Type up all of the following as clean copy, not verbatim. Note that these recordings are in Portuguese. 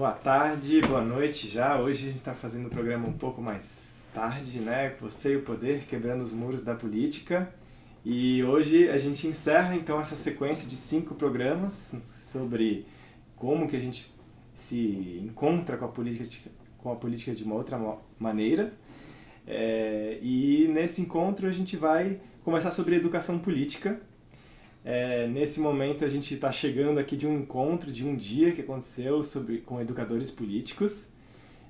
Boa tarde, boa noite já. Hoje a gente está fazendo o programa um pouco mais tarde, né? Você e o Poder, quebrando os muros da política. E hoje a gente encerra então essa sequência de 5 programas sobre como que a gente se encontra com a política de uma outra maneira. E nesse encontro a gente vai conversar sobre educação política. Nesse momento a gente está chegando aqui de um encontro, de um dia que aconteceu com educadores políticos.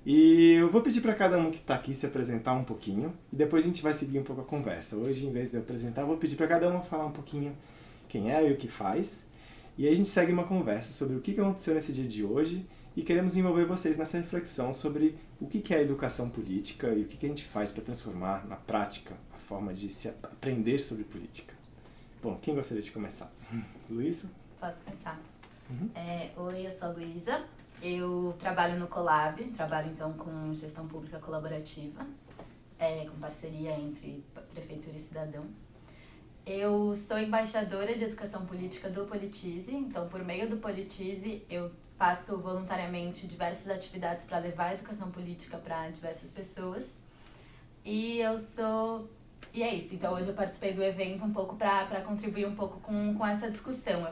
E eu vou pedir para cada um que está aqui se apresentar um pouquinho e depois a gente vai seguir um pouco a conversa. Hoje, em vez de eu apresentar, eu vou pedir para cada um falar um pouquinho quem é e o que faz. E aí a gente segue uma conversa sobre o que aconteceu nesse dia de hoje e queremos envolver vocês nessa reflexão sobre o que é a educação política e o que a gente faz para transformar na prática a forma de se aprender sobre política. Bom, quem gostaria de começar? Luísa? Posso começar. Oi, eu sou a Luísa. Eu trabalho no Colab, trabalho então com gestão pública colaborativa, com parceria entre prefeitura e cidadão. Eu sou embaixadora de educação política do Politize, então por meio do Politize eu faço voluntariamente diversas atividades para levar a educação política para diversas pessoas. E é isso, então hoje eu participei do evento um pouco para contribuir um pouco com essa discussão.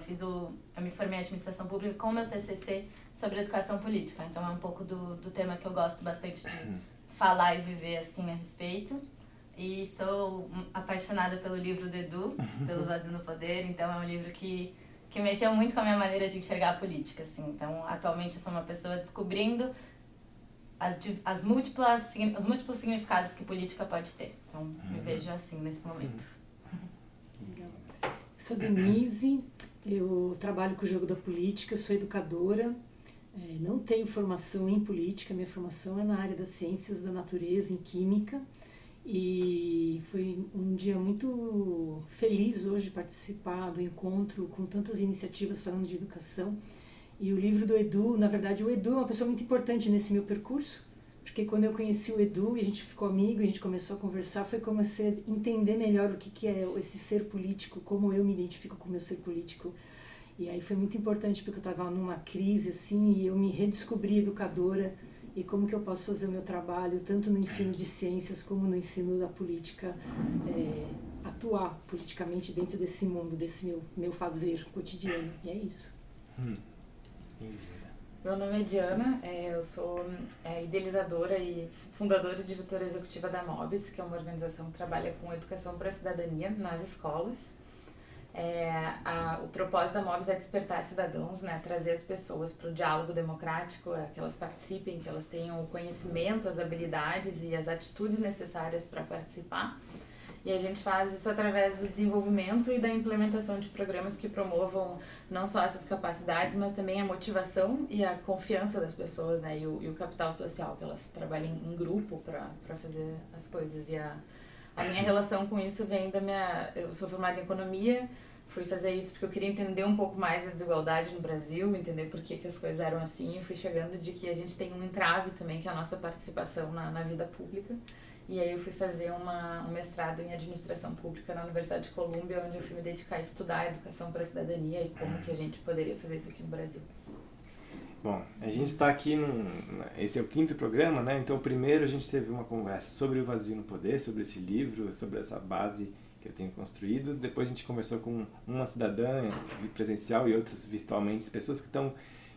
Eu me formei em administração pública com o meu TCC sobre educação política, então é um pouco do tema que eu gosto bastante de falar e viver assim a respeito. E sou apaixonada pelo livro do Edu, pelo Vazio no Poder, então é um livro que mexeu muito com a minha maneira de enxergar a política, assim. Então atualmente eu sou uma pessoa descobrindo os múltiplos significados que política pode ter. Então, me vejo assim nesse momento. Legal. Eu sou Denise, eu trabalho com o jogo da política, eu sou educadora, não tenho formação em política, minha formação é na área das ciências da natureza, em química, e foi um dia muito feliz hoje participar do encontro com tantas iniciativas falando de educação. E o livro do Edu, na verdade o Edu é uma pessoa muito importante nesse meu percurso, porque quando eu conheci o Edu e a gente ficou amigo, a gente começou a conversar, foi comecei a entender melhor o que é esse ser político, como eu me identifico com o meu ser político. E aí foi muito importante porque eu estava numa crise assim e eu me redescobri educadora e como que eu posso fazer o meu trabalho, tanto no ensino de ciências como no ensino da política, atuar politicamente dentro desse mundo, desse meu fazer cotidiano. E é isso. Meu nome é Diana, eu sou idealizadora e fundadora e diretora executiva da MOBS, que é uma organização que trabalha com educação para a cidadania nas escolas. O propósito da MOBS é despertar cidadãos, né, trazer as pessoas para o diálogo democrático, que elas participem, que elas tenham o conhecimento, as habilidades e as atitudes necessárias para participar. E a gente faz isso através do desenvolvimento e da implementação de programas que promovam não só essas capacidades, mas também a motivação e a confiança das pessoas, né? E o capital social, que elas trabalhem em grupo para fazer as coisas. E a minha relação com isso vem eu sou formada em economia, fui fazer isso porque eu queria entender um pouco mais a desigualdade no Brasil, entender por que as coisas eram assim, e fui chegando de que a gente tem um entrave também, que é a nossa participação na vida pública. E aí eu fui fazer um mestrado em administração pública na Universidade de Colômbia, onde eu fui me dedicar a estudar a educação para a cidadania e como que a gente poderia fazer isso aqui no Brasil. Bom, a gente está aqui esse é o 5º programa, né? Então, primeiro a gente teve uma conversa sobre o Vazio no Poder, sobre esse livro, sobre essa base que eu tenho construído. Depois a gente conversou com uma cidadã presencial e outras virtualmente, pessoas que estão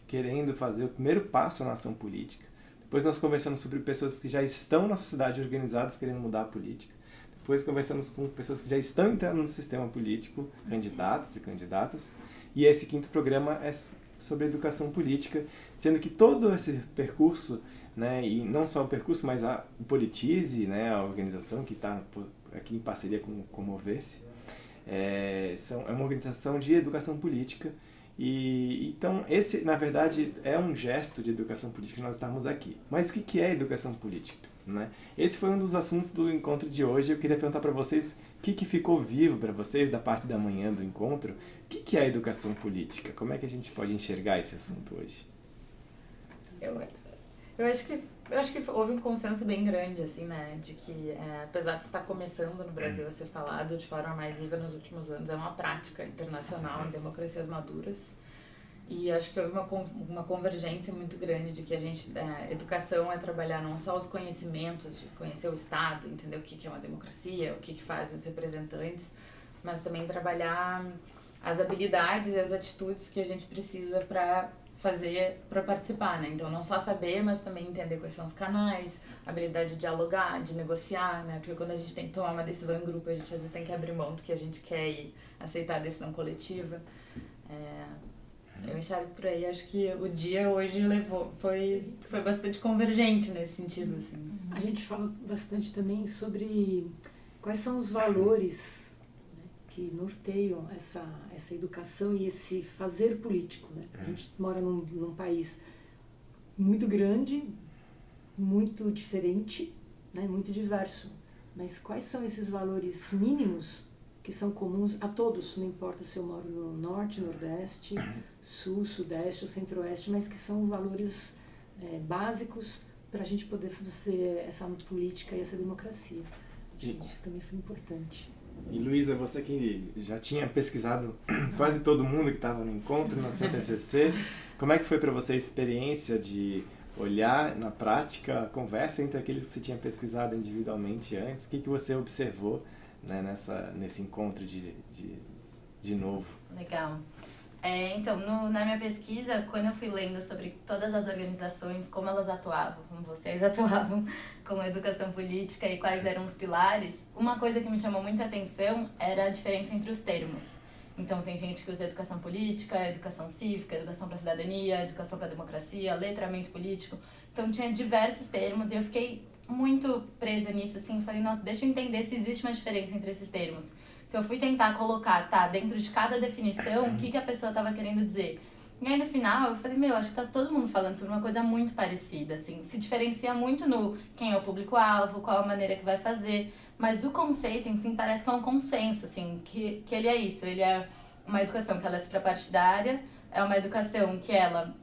querendo fazer o primeiro passo na ação política. Depois nós conversamos sobre pessoas que já estão na sociedade organizadas querendo mudar a política. Depois conversamos com pessoas que já estão entrando no sistema político, candidatos e candidatas. E esse 5º programa é sobre educação política, sendo que todo esse percurso, né, e não só o percurso, mas o Politize, né, a organização que está aqui em parceria com o Mover-se, é uma organização de educação política. Então, esse, na verdade, é um gesto de educação política que nós estamos aqui. Mas o que é educação política? Né? Esse foi um dos assuntos do encontro de hoje. Eu queria perguntar para vocês o que ficou vivo para vocês da parte da manhã do encontro. O que é educação política? Como é que a gente pode enxergar esse assunto hoje? Eu acho que houve um consenso bem grande, assim, né, de que apesar de estar começando no Brasil a ser falado de forma mais viva nos últimos anos, é uma prática internacional em democracias maduras. E acho que houve uma convergência muito grande de que educação é trabalhar não só os conhecimentos, de conhecer o Estado, entender o que é uma democracia, o que fazem os representantes, mas também trabalhar as habilidades e as atitudes que a gente precisa para participar, né? Então, não só saber, mas também entender quais são os canais, a habilidade de dialogar, de negociar, né? Porque quando a gente tem que tomar uma decisão em grupo, a gente às vezes tem que abrir mão do que a gente quer e aceitar a decisão coletiva. Eu enxergo por aí, acho que o dia hoje foi bastante convergente nesse sentido, assim. A gente fala bastante também sobre quais são os valores, né, que norteiam essa educação e esse fazer político, né? A gente mora num país muito grande, muito diferente, né, muito diverso. Mas quais são esses valores mínimos que são comuns a todos, não importa se eu moro no norte, nordeste, sul, sudeste ou centro-oeste, mas que são valores básicos para a gente poder fazer essa política e essa democracia. Isso também foi importante. E Luísa, você que já tinha pesquisado quase todo mundo que estava no encontro, no seu TCC, como é que foi para você a experiência de olhar na prática a conversa entre aqueles que você tinha pesquisado individualmente antes? O que você observou, né, nesse encontro de novo? Legal. Então, na minha pesquisa, quando eu fui lendo sobre todas as organizações, como elas atuavam, como vocês atuavam com a educação política e quais eram os pilares, uma coisa que me chamou muita atenção era a diferença entre os termos. Então, tem gente que usa educação política, educação cívica, educação para a cidadania, educação para a democracia, letramento político. Então, tinha diversos termos e eu fiquei muito presa nisso, assim, falei, nossa, deixa eu entender se existe uma diferença entre esses termos. Então eu fui tentar colocar, dentro de cada definição, o que a pessoa estava querendo dizer. E aí no final eu falei, acho que tá todo mundo falando sobre uma coisa muito parecida, assim, se diferencia muito no quem é o público-alvo, qual a maneira que vai fazer, mas o conceito em si parece que é um consenso, assim, que ele é isso, ele é uma educação que ela é suprapartidária, é uma educação que ela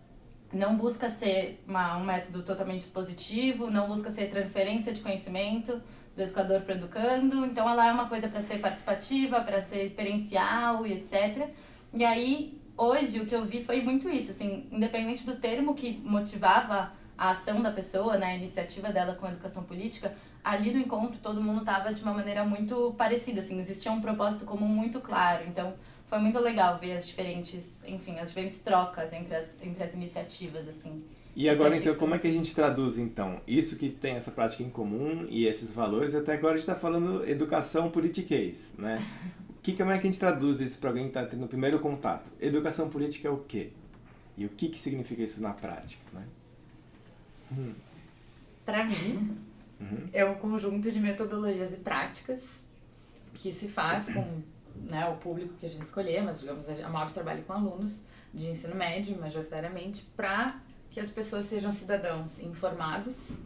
não busca ser um método totalmente expositivo, não busca ser transferência de conhecimento do educador para o educando. Então, ela é uma coisa para ser participativa, para ser experiencial e etc. E aí, hoje, o que eu vi foi muito isso, assim, independente do termo que motivava a ação da pessoa, né, a iniciativa dela com a educação política, ali no encontro todo mundo estava de uma maneira muito parecida, assim, existia um propósito comum muito claro. Então, foi muito legal ver as diferentes trocas entre as iniciativas, assim. E agora, então, como é que a gente traduz, então, isso que tem essa prática em comum e esses valores? Até agora a gente está falando educação politiquês, né? Como é que a gente traduz isso para alguém que está tendo o primeiro contato? Educação política é o quê? E o que significa isso na prática, né? Para mim, é um conjunto de metodologias e práticas que se faz com, né, o público que a gente escolher, mas digamos, a MOBS trabalha com alunos de ensino médio, majoritariamente, para que as pessoas sejam cidadãos informados,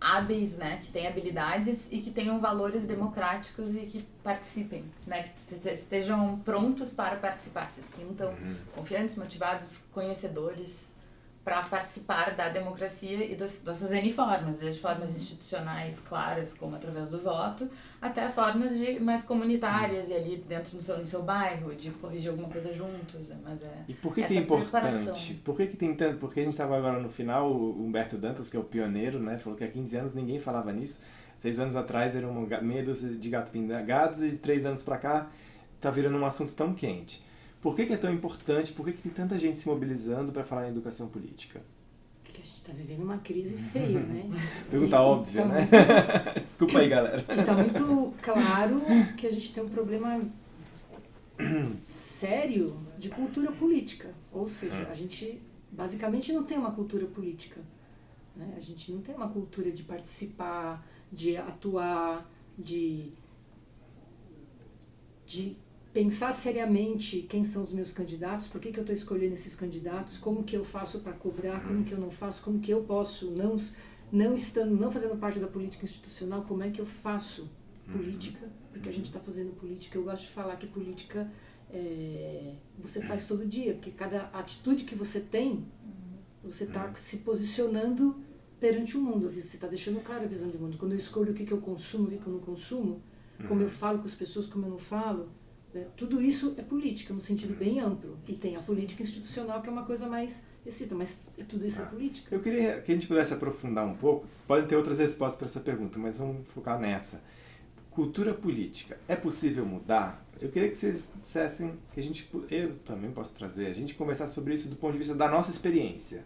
hábeis, né, que tenham habilidades e que tenham valores democráticos e que participem, né, que estejam prontos para participar, se sintam confiantes, motivados, conhecedores, para participar da democracia e dessas N formas, desde formas institucionais claras, como através do voto, até formas mais comunitárias e ali dentro no seu bairro, de corrigir alguma coisa juntos. Mas e por que é importante? Por que tem tanto? Porque a gente estava agora no final, o Humberto Dantas, que é o pioneiro, né, falou que há 15 anos ninguém falava nisso. 6 anos atrás era meia dúzia de gato pingados e 3 anos para cá está virando um assunto tão quente. Por que é tão importante? Por que tem tanta gente se mobilizando para falar em educação política? Porque a gente está vivendo uma crise feia, né? Pergunta óbvia, né? Desculpa aí, galera. Está muito claro que a gente tem um problema sério de cultura política. Ou seja, a gente basicamente não tem uma cultura política, né? A gente não tem uma cultura de participar, de atuar, de pensar seriamente quem são os meus candidatos, por que eu estou escolhendo esses candidatos, como que eu faço para cobrar, como que eu não faço, como que eu posso, não fazendo parte da política institucional, como é que eu faço política, porque a gente está fazendo política. Eu gosto de falar que política você faz todo dia, porque cada atitude que você tem, você está se posicionando perante o mundo, você está deixando claro a visão de mundo. Quando eu escolho o que eu consumo, o que eu não consumo, como eu falo com as pessoas, como eu não falo, né? Tudo isso é política, no sentido bem amplo. E tem a política institucional, que é uma coisa mais recita, mas tudo isso é política. Eu queria que a gente pudesse aprofundar um pouco. Podem ter outras respostas para essa pergunta, mas vamos focar nessa. Cultura política, é possível mudar? Eu queria que vocês dissessem, que eu também posso trazer, a gente conversar sobre isso do ponto de vista da nossa experiência.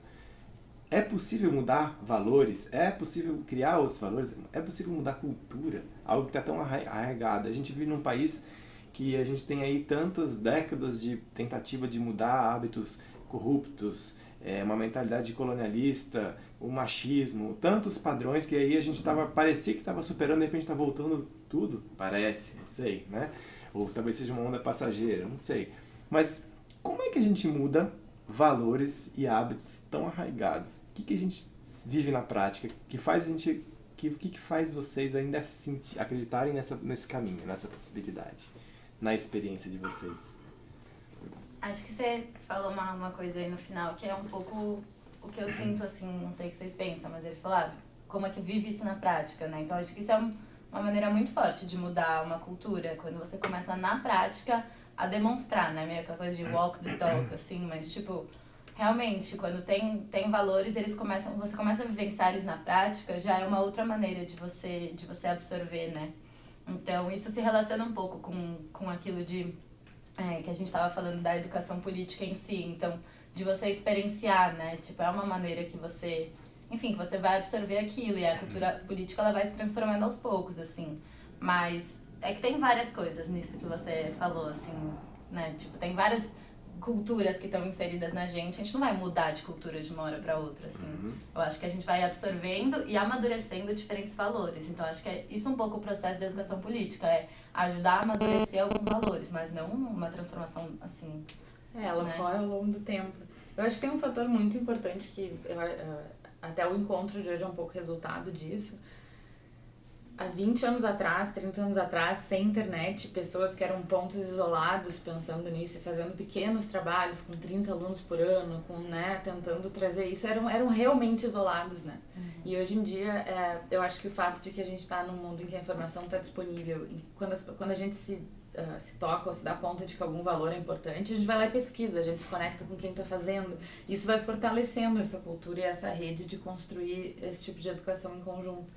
É possível mudar valores? É possível criar outros valores? É possível mudar cultura? Algo que está tão arraigado. A gente vive num país que a gente tem aí tantas décadas de tentativa de mudar hábitos corruptos, uma mentalidade colonialista, o machismo, tantos padrões que aí a gente parecia que estava superando, de repente está voltando tudo, parece, não sei, né? Ou talvez seja uma onda passageira, não sei. Mas como é que a gente muda valores e hábitos tão arraigados? O que a gente vive na prática que faz a gente, que faz vocês ainda acreditarem nesse caminho, nessa possibilidade, na experiência de vocês? Acho que você falou uma coisa aí no final que é um pouco o que eu sinto, assim, não sei o que vocês pensam, mas ele falou, como é que vive isso na prática, né? Então acho que isso é uma maneira muito forte de mudar uma cultura, quando você começa na prática a demonstrar, né? Meio aquela coisa de walk the talk, assim, mas tipo, realmente, quando tem valores, você começa a vivenciar eles na prática, já é uma outra maneira de você absorver, né? Então isso se relaciona um pouco com aquilo que a gente estava falando da educação política em si, então, de você experienciar, né? Tipo, é uma maneira que você vai absorver aquilo, e a cultura política, ela vai se transformando aos poucos, assim. Mas é que tem várias coisas nisso que você falou, assim, né? Tipo, tem várias culturas que estão inseridas na gente, a gente não vai mudar de cultura de uma hora para outra, assim. Eu acho que a gente vai absorvendo e amadurecendo diferentes valores. Então, acho que é isso um pouco o processo da educação política, é ajudar a amadurecer alguns valores, mas não uma transformação, assim... Ela vai ao longo do tempo. Eu acho que tem um fator muito importante que até o encontro de hoje é um pouco resultado disso. Há 20 anos atrás, 30 anos atrás, sem internet, pessoas que eram pontos isolados pensando nisso e fazendo pequenos trabalhos com 30 alunos por ano, tentando trazer isso, eram realmente isolados, né? E hoje em dia, eu acho que o fato de que a gente está num mundo em que a informação está disponível, quando a gente se toca ou se dá conta de que algum valor é importante, a gente vai lá e pesquisa, a gente se conecta com quem está fazendo. Isso vai fortalecendo essa cultura e essa rede de construir esse tipo de educação em conjunto.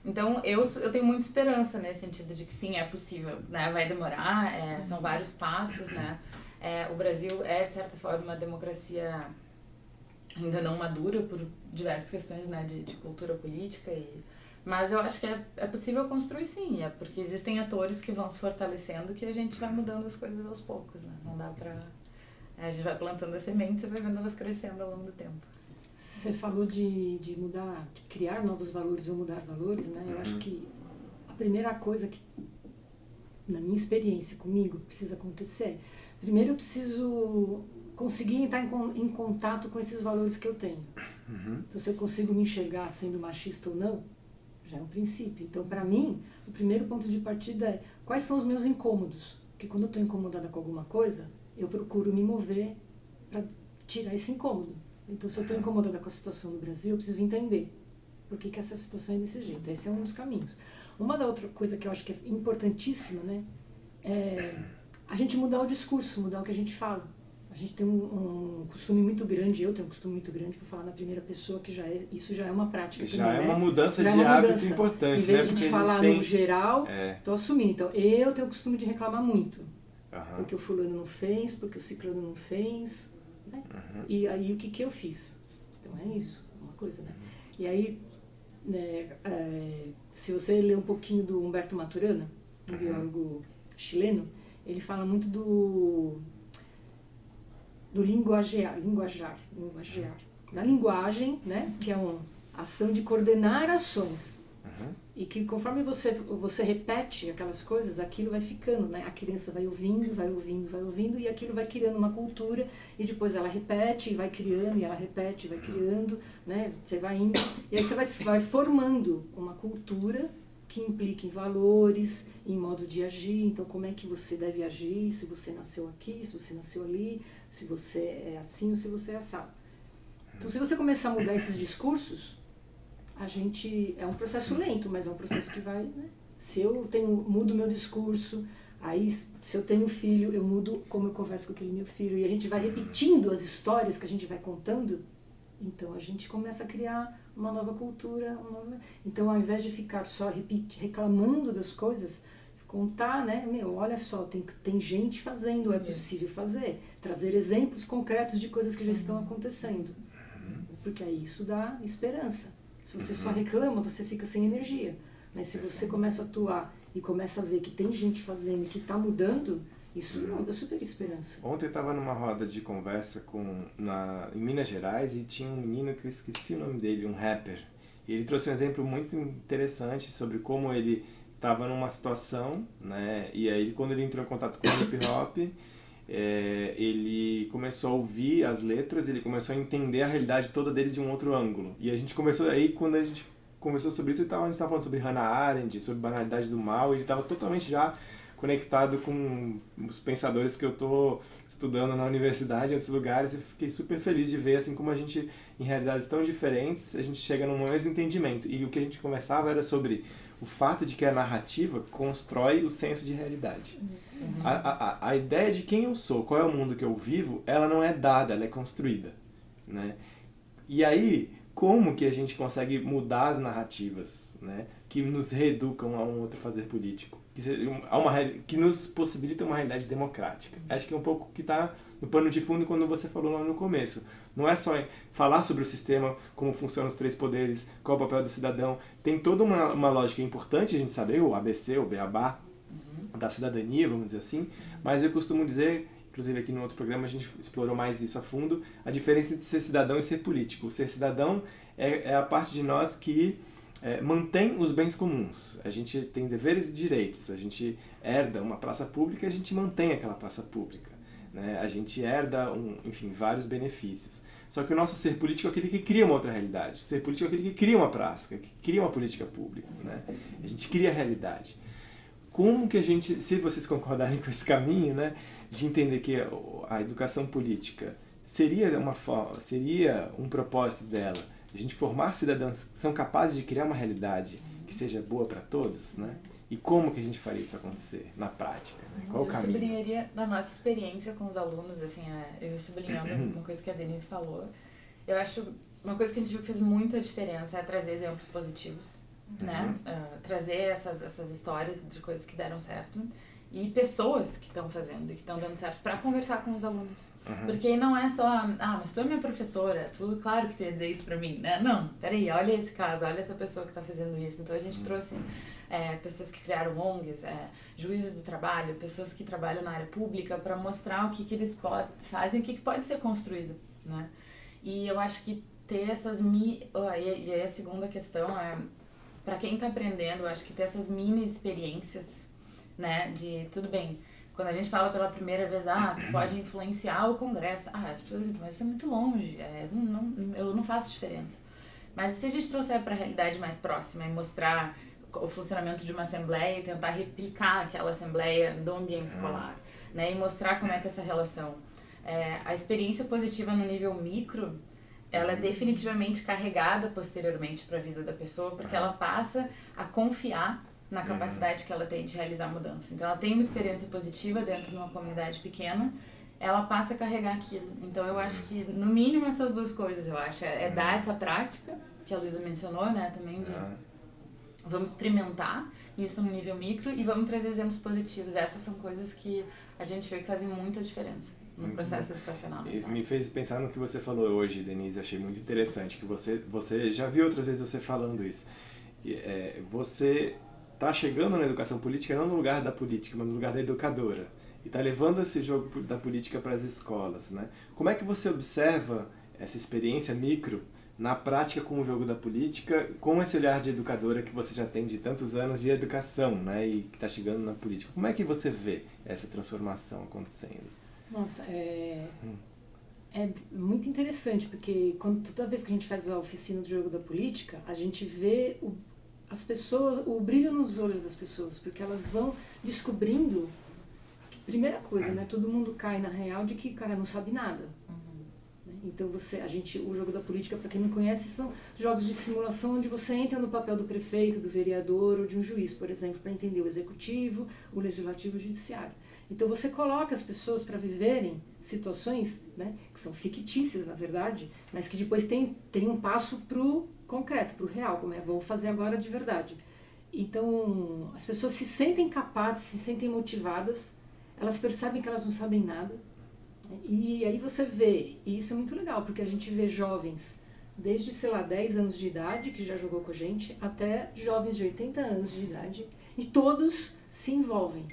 Então, eu tenho muita esperança nesse sentido de que sim, é possível, né? Vai demorar, são vários passos, né? O Brasil é, de certa forma, uma democracia ainda não madura por diversas questões, né? de cultura política, mas eu acho que é possível construir sim, porque existem atores que vão se fortalecendo que a gente vai mudando as coisas aos poucos, né? Não dá pra... a gente vai plantando as sementes e vai vendo elas crescendo ao longo do tempo. Você falou de mudar, de criar novos valores ou mudar valores, né? Eu acho que a primeira coisa que, na minha experiência comigo, precisa acontecer, primeiro eu preciso conseguir entrar em contato com esses valores que eu tenho. Então, se eu consigo me enxergar sendo machista ou não, já é um princípio. Então, para mim, o primeiro ponto de partida é quais são os meus incômodos. Porque quando eu estou incomodada com alguma coisa, eu procuro me mover para tirar esse incômodo. Então, se eu estou incomodada com a situação no Brasil, eu preciso entender por que essa situação é desse jeito. Esse é um dos caminhos. Uma da outra coisa que eu acho que é importantíssima, né, é a gente mudar o discurso, mudar o que a gente fala. A gente tem um costume muito grande, eu tenho um costume muito grande, vou falar na primeira pessoa, que isso já é uma prática. Já também, é uma né? mudança de hábito importante, em vez né? de a gente falar no geral, estou assumindo. Então, eu tenho o costume de reclamar muito. Porque o fulano não fez, porque o ciclano não fez, né? E aí o que eu fiz? Então é isso, uma coisa, né? E aí, né, se você ler um pouquinho do Humberto Maturana, um biólogo chileno, ele fala muito do linguajar, da linguagem, né, que é uma ação de coordenar ações. E que conforme você repete aquelas coisas, aquilo vai ficando, né? A criança vai ouvindo, e aquilo vai criando uma cultura, e depois ela repete e vai criando, e ela repete e vai criando, né? Você vai indo, e aí você vai formando uma cultura que implica em valores, em modo de agir. Então, como é que você deve agir, se você nasceu aqui, se você nasceu ali, se você é assim ou se você é assado. Então, se você começar a mudar esses discursos, é um processo lento, mas é um processo que vai, né? Se eu mudo meu discurso, Aí, se eu tenho filho, eu mudo como eu converso com aquele meu filho. E a gente vai repetindo as histórias que a gente vai contando. Então, a gente começa a criar uma nova cultura. Então, ao invés de ficar só reclamando das coisas, contar, né? Olha só, tem gente fazendo, é possível fazer. Trazer exemplos concretos de coisas que já estão acontecendo. Porque aí isso dá esperança. Se você só reclama, você fica sem energia. Mas se você começa a atuar e começa a ver que tem gente fazendo e que está mudando, isso dá super esperança. Ontem eu estava numa roda de conversa em Minas Gerais e tinha um menino que eu esqueci o nome dele, um rapper. E ele trouxe um exemplo muito interessante sobre como ele estava numa situação, né? E aí quando ele entrou em contato com o hip hop, ele começou a ouvir as letras, ele começou a entender a realidade toda dele de um outro ângulo. E a gente começou aí, quando a gente conversou sobre isso, a gente estava falando sobre Hannah Arendt, sobre banalidade do mal, e ele estava totalmente já conectado com os pensadores que eu estou estudando na universidade, em outros lugares, e fiquei super feliz de ver, assim como a gente, em realidades tão diferentes, a gente chega num mesmo entendimento. E o que a gente conversava era sobre o fato de que a narrativa constrói o senso de realidade. A ideia de quem eu sou, qual é o mundo que eu vivo, ela não é dada, ela é construída, né? E aí, como que a gente consegue mudar as narrativas, né, que nos reeducam a um outro fazer político, que nos possibilita uma realidade democrática? Acho que é um pouco que está no pano de fundo quando você falou lá no começo. Não é só falar sobre o sistema, como funcionam os 3 poderes, qual é o papel do cidadão. Tem toda uma lógica importante a gente saber, o ABC, o beabá da cidadania, vamos dizer assim, mas eu costumo dizer, inclusive aqui no outro programa a gente explorou mais isso a fundo, a diferença entre ser cidadão e ser político. Ser cidadão é a parte de nós que mantém os bens comuns. A gente tem deveres e direitos. A gente herda uma praça pública e a gente mantém aquela praça pública, né? A gente herda, enfim, vários benefícios. Só que o nosso ser político é aquele que cria uma outra realidade. O ser político é aquele que cria uma praça, que cria uma política pública, né? A gente cria a realidade. Como que a gente, se vocês concordarem com esse caminho, né, de entender que a educação política seria um propósito dela, a gente formar cidadãos que são capazes de criar uma realidade que seja boa para todos, né? E como que a gente faria isso acontecer na prática? Né? Qual o caminho? Eu sublinharia na nossa experiência com os alunos, assim, eu sublinhando uma coisa que a Denise falou. Eu acho uma coisa que a gente viu que fez muita diferença é trazer exemplos positivos, né? Trazer essas histórias de coisas que deram certo e pessoas que estão fazendo e que estão dando certo para conversar com os alunos. Porque aí não é só, mas tu é minha professora, tu, claro que tu ia dizer isso pra mim, né? Não, peraí, olha esse caso, olha essa pessoa que tá fazendo isso. Então a gente trouxe pessoas que criaram ONGs, juízes do trabalho, pessoas que trabalham na área pública para mostrar o que eles fazem, o que pode ser construído, né? E eu acho que ter essas... E aí a segunda questão é, para quem tá aprendendo, eu acho que ter essas mini experiências, né, de, tudo bem, quando a gente fala pela primeira vez, tu pode influenciar o Congresso, as pessoas dizem, mas isso é muito longe, eu não faço diferença. Mas se a gente trouxer para a realidade mais próxima e mostrar o funcionamento de uma assembleia e tentar replicar aquela assembleia do ambiente escolar, né, e mostrar como é que essa relação, a experiência positiva no nível micro, ela é definitivamente carregada posteriormente para a vida da pessoa, porque ela passa a confiar na capacidade que ela tem de realizar mudança. Então, ela tem uma experiência positiva dentro de uma comunidade pequena, ela passa a carregar aquilo. Então, eu acho que, no mínimo, essas duas coisas, eu acho. Dar essa prática, que a Luísa mencionou, né, também, de vamos experimentar isso no nível micro e vamos trazer exemplos positivos. Essas são coisas que a gente vê que fazem muita diferença no processo educacional. Me fez pensar no que você falou hoje, Denise, achei muito interessante, que você já viu outras vezes você falando isso. Você está chegando na educação política não no lugar da política, mas no lugar da educadora. E está levando esse jogo da política para as escolas, né? Como é que você observa essa experiência micro na prática com o jogo da política, com esse olhar de educadora que você já tem de tantos anos de educação, né? E que está chegando na política? Como é que você vê essa transformação acontecendo? Nossa, é muito interessante, porque toda vez que a gente faz a oficina do jogo da política, a gente vê as pessoas, o brilho nos olhos das pessoas, porque elas vão descobrindo, primeira coisa, né, todo mundo cai na real de que, cara, não sabe nada. Né? Então o jogo da política, para quem não conhece, são jogos de simulação onde você entra no papel do prefeito, do vereador ou de um juiz, por exemplo, para entender o executivo, o legislativo e o judiciário. Então você coloca as pessoas para viverem situações, né, que são fictícias, na verdade, mas que depois tem um passo para o concreto, para o real, como vamos fazer agora de verdade. Então as pessoas se sentem capazes, se sentem motivadas, elas percebem que elas não sabem nada, né, e aí você vê, e isso é muito legal, porque a gente vê jovens desde, 10 anos de idade, que já jogou com a gente, até jovens de 80 anos de idade, e todos se envolvem.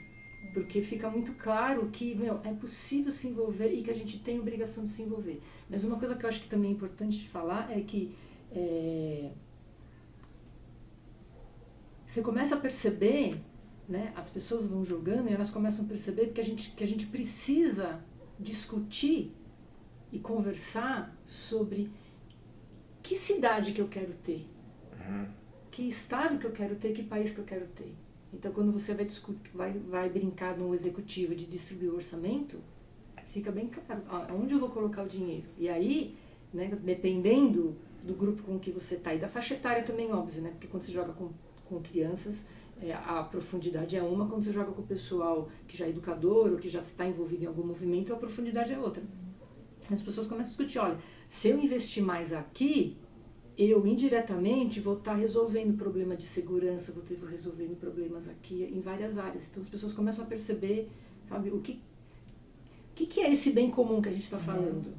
Porque fica muito claro que, é possível se envolver e que a gente tem obrigação de se envolver. Mas uma coisa que eu acho que também é importante de falar é que você começa a perceber, né, as pessoas vão jogando e elas começam a perceber que a gente precisa discutir e conversar sobre que cidade que eu quero ter, que estado que eu quero ter, que país que eu quero ter. Então, quando você vai brincar no executivo de distribuir o orçamento, fica bem claro onde eu vou colocar o dinheiro. E aí, né, dependendo do grupo com que você está, e da faixa etária também, óbvio, né, porque quando você joga com crianças, a profundidade é uma, quando você joga com o pessoal que já é educador ou que já está envolvido em algum movimento, a profundidade é outra. As pessoas começam a discutir, olha, se eu investir mais aqui, eu indiretamente vou estar resolvendo problema de segurança, vou estar resolvendo problemas aqui em várias áreas. Então as pessoas começam a perceber, sabe, o que é esse bem comum que a gente está falando,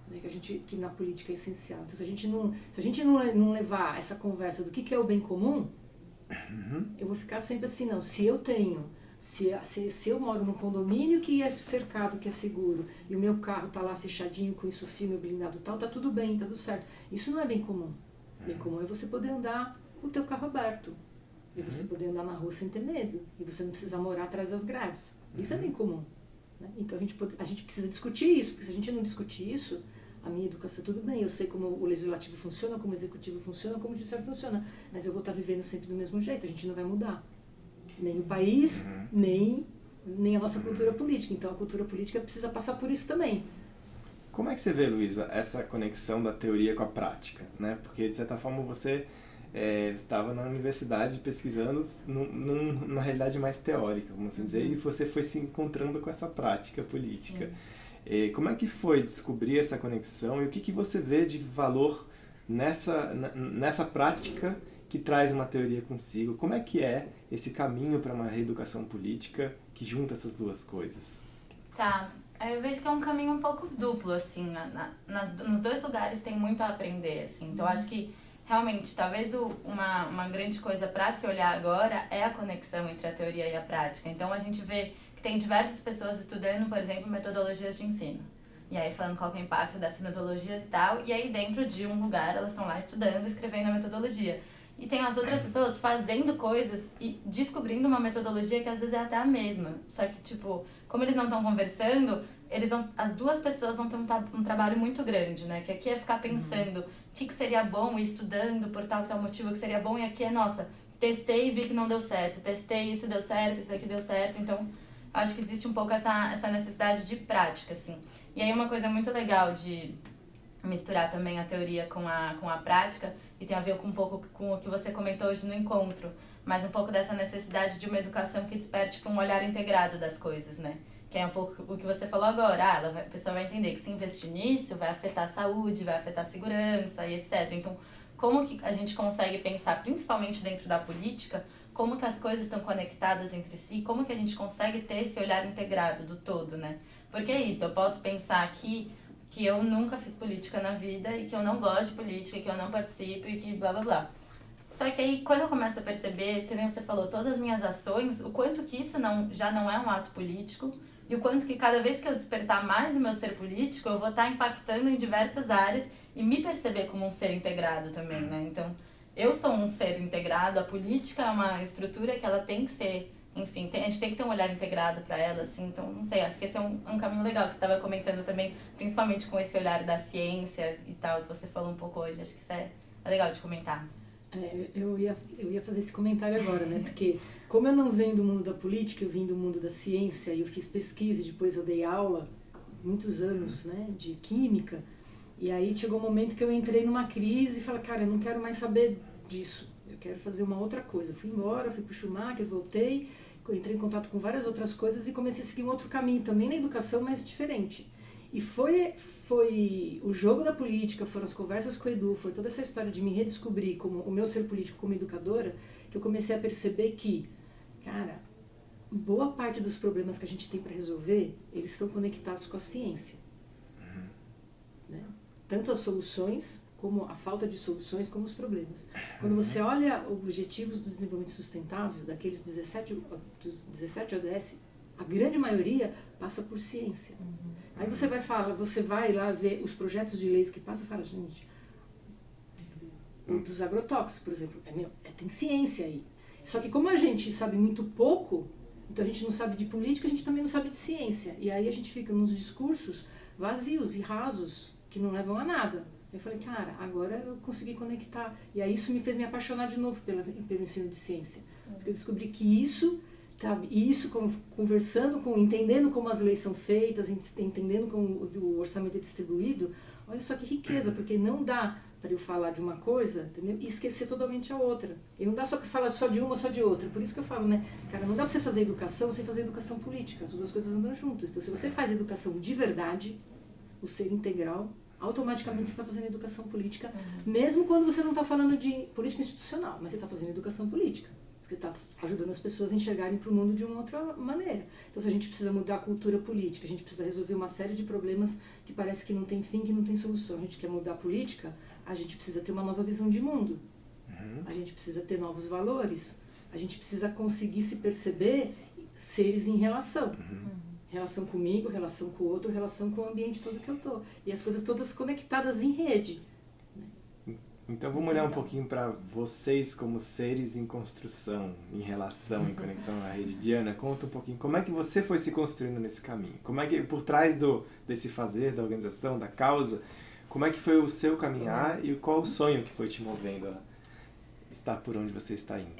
né, que na política é essencial. Então se a gente não levar essa conversa do que é o bem comum, eu vou ficar sempre assim, não, se eu moro num condomínio que é cercado, que é seguro, e o meu carro está lá fechadinho, com isso filme blindado e tal, tá tudo bem, tá tudo certo. Isso não é bem comum. Bem comum é você poder andar com o teu carro aberto. E você poder andar na rua sem ter medo. E você não precisar morar atrás das grades. Isso é bem comum. Né? Então a gente precisa discutir isso, porque se a gente não discutir isso, a minha educação, tudo bem, eu sei como o legislativo funciona, como o executivo funciona, como o judiciário funciona, mas eu vou estar vivendo sempre do mesmo jeito, a gente não vai mudar. Nem o país, nem a nossa cultura política. Então a cultura política precisa passar por isso também. Como é que você vê, Luísa, essa conexão da teoria com a prática? Né? Porque, de certa forma, você estava na universidade pesquisando numa realidade mais teórica, vamos assim dizer, e você foi se encontrando com essa prática política. Como é que foi descobrir essa conexão e o que você vê de valor nessa prática que traz uma teoria consigo? Como é que é esse caminho para uma reeducação política que junta essas duas coisas? Tá, eu vejo que é um caminho um pouco duplo, assim, nos dois lugares tem muito a aprender, assim, então eu acho que realmente, talvez uma grande coisa para se olhar agora é a conexão entre a teoria e a prática. Então a gente vê que tem diversas pessoas estudando, por exemplo, metodologias de ensino. E aí falando qual que é o impacto dessas metodologias e tal, e aí dentro de um lugar elas estão lá estudando, escrevendo a metodologia. E tem as outras pessoas fazendo coisas e descobrindo uma metodologia que às vezes é até a mesma. Só que, tipo, como eles não estão conversando, as duas pessoas vão ter um trabalho muito grande, né? Que aqui é ficar pensando o que seria bom e estudando por tal motivo que seria bom. E aqui é, nossa, testei e vi que não deu certo. Testei, isso deu certo, isso aqui deu certo. Então, acho que existe um pouco essa necessidade de prática, assim. E aí uma coisa muito legal de misturar também a teoria com a prática, e tem a ver um pouco com o que você comentou hoje no encontro, mas um pouco dessa necessidade de uma educação que desperte para um olhar integrado das coisas, né? Que é um pouco o que você falou agora, a pessoa vai entender que se investir nisso vai afetar a saúde, vai afetar a segurança e etc. Então, como que a gente consegue pensar, principalmente dentro da política, como que as coisas estão conectadas entre si, como que a gente consegue ter esse olhar integrado do todo, né? Porque é isso, eu posso pensar aqui que eu nunca fiz política na vida e que eu não gosto de política, e que eu não participo e que blá blá blá. Só que aí, quando eu começo a perceber, que nem você falou, todas as minhas ações, o quanto que isso já não é um ato político, e o quanto que cada vez que eu despertar mais o meu ser político, eu vou estar impactando em diversas áreas e me perceber como um ser integrado também, né? Então, eu sou um ser integrado, a política é uma estrutura que ela tem que ser, enfim, a gente tem que ter um olhar integrado para ela, assim, então, não sei, acho que esse é um caminho legal que você estava comentando também, principalmente com esse olhar da ciência e tal, que você falou um pouco hoje, acho que isso é legal de comentar. Eu ia fazer esse comentário agora, né, porque como eu não venho do mundo da política, eu vim do mundo da ciência, e eu fiz pesquisa e depois eu dei aula, muitos anos, né, de química, E aí chegou um momento que eu entrei numa crise e falei, cara, eu não quero mais saber disso. Eu quero fazer uma outra coisa. Eu fui embora, fui pro Schumacher, voltei, entrei em contato com várias outras coisas e comecei a seguir um outro caminho, também na educação, mas diferente. E foi o jogo da política, foram as conversas com o Edu, foi toda essa história de me redescobrir como o meu ser político como educadora, que eu comecei a perceber que, cara, boa parte dos problemas que a gente tem para resolver, eles estão conectados com a ciência. Né? Tanto as soluções, como a falta de soluções, como os problemas. Quando você olha objetivos do desenvolvimento sustentável, daqueles 17 ODS, a grande maioria passa por ciência. Aí você vai lá ver os projetos de leis que passam e fala, gente, o dos agrotóxicos, por exemplo, tem ciência aí. Só que como a gente sabe muito pouco, então a gente não sabe de política, a gente também não sabe de ciência. E aí a gente fica nos discursos vazios e rasos, que não levam a nada. Eu falei, cara, agora eu consegui conectar. E aí isso me fez me apaixonar de novo pelo ensino de ciência. Porque eu descobri que entendendo como as leis são feitas, entendendo como o orçamento é distribuído, olha só que riqueza, porque não dá para eu falar de uma coisa, entendeu? E esquecer totalmente a outra. E não dá só para falar só de uma ou só de outra. Por isso que eu falo, né, cara, não dá para você fazer educação sem fazer educação política. As duas coisas andam juntas. Então, se você faz educação de verdade, o ser integral, automaticamente você está fazendo educação política, mesmo quando você não está falando de política institucional, mas você está fazendo educação política. Você está ajudando as pessoas a enxergarem para o mundo de uma outra maneira. Então, se a gente precisa mudar a cultura política, a gente precisa resolver uma série de problemas que parece que não tem fim, que não tem solução. A gente quer mudar a política, a gente precisa ter uma nova visão de mundo. A gente precisa ter novos valores. A gente precisa conseguir se perceber seres em relação. Relação comigo, relação com o outro, relação com o ambiente todo que eu tô. E as coisas todas conectadas em rede. Então vamos olhar um pouquinho para vocês como seres em construção, em relação, em conexão à rede. Diana, conta um pouquinho como é que você foi se construindo nesse caminho. Como é que, por trás desse fazer, da organização, da causa, como é que foi o seu caminhar e qual o sonho que foi te movendo a estar por onde você está indo?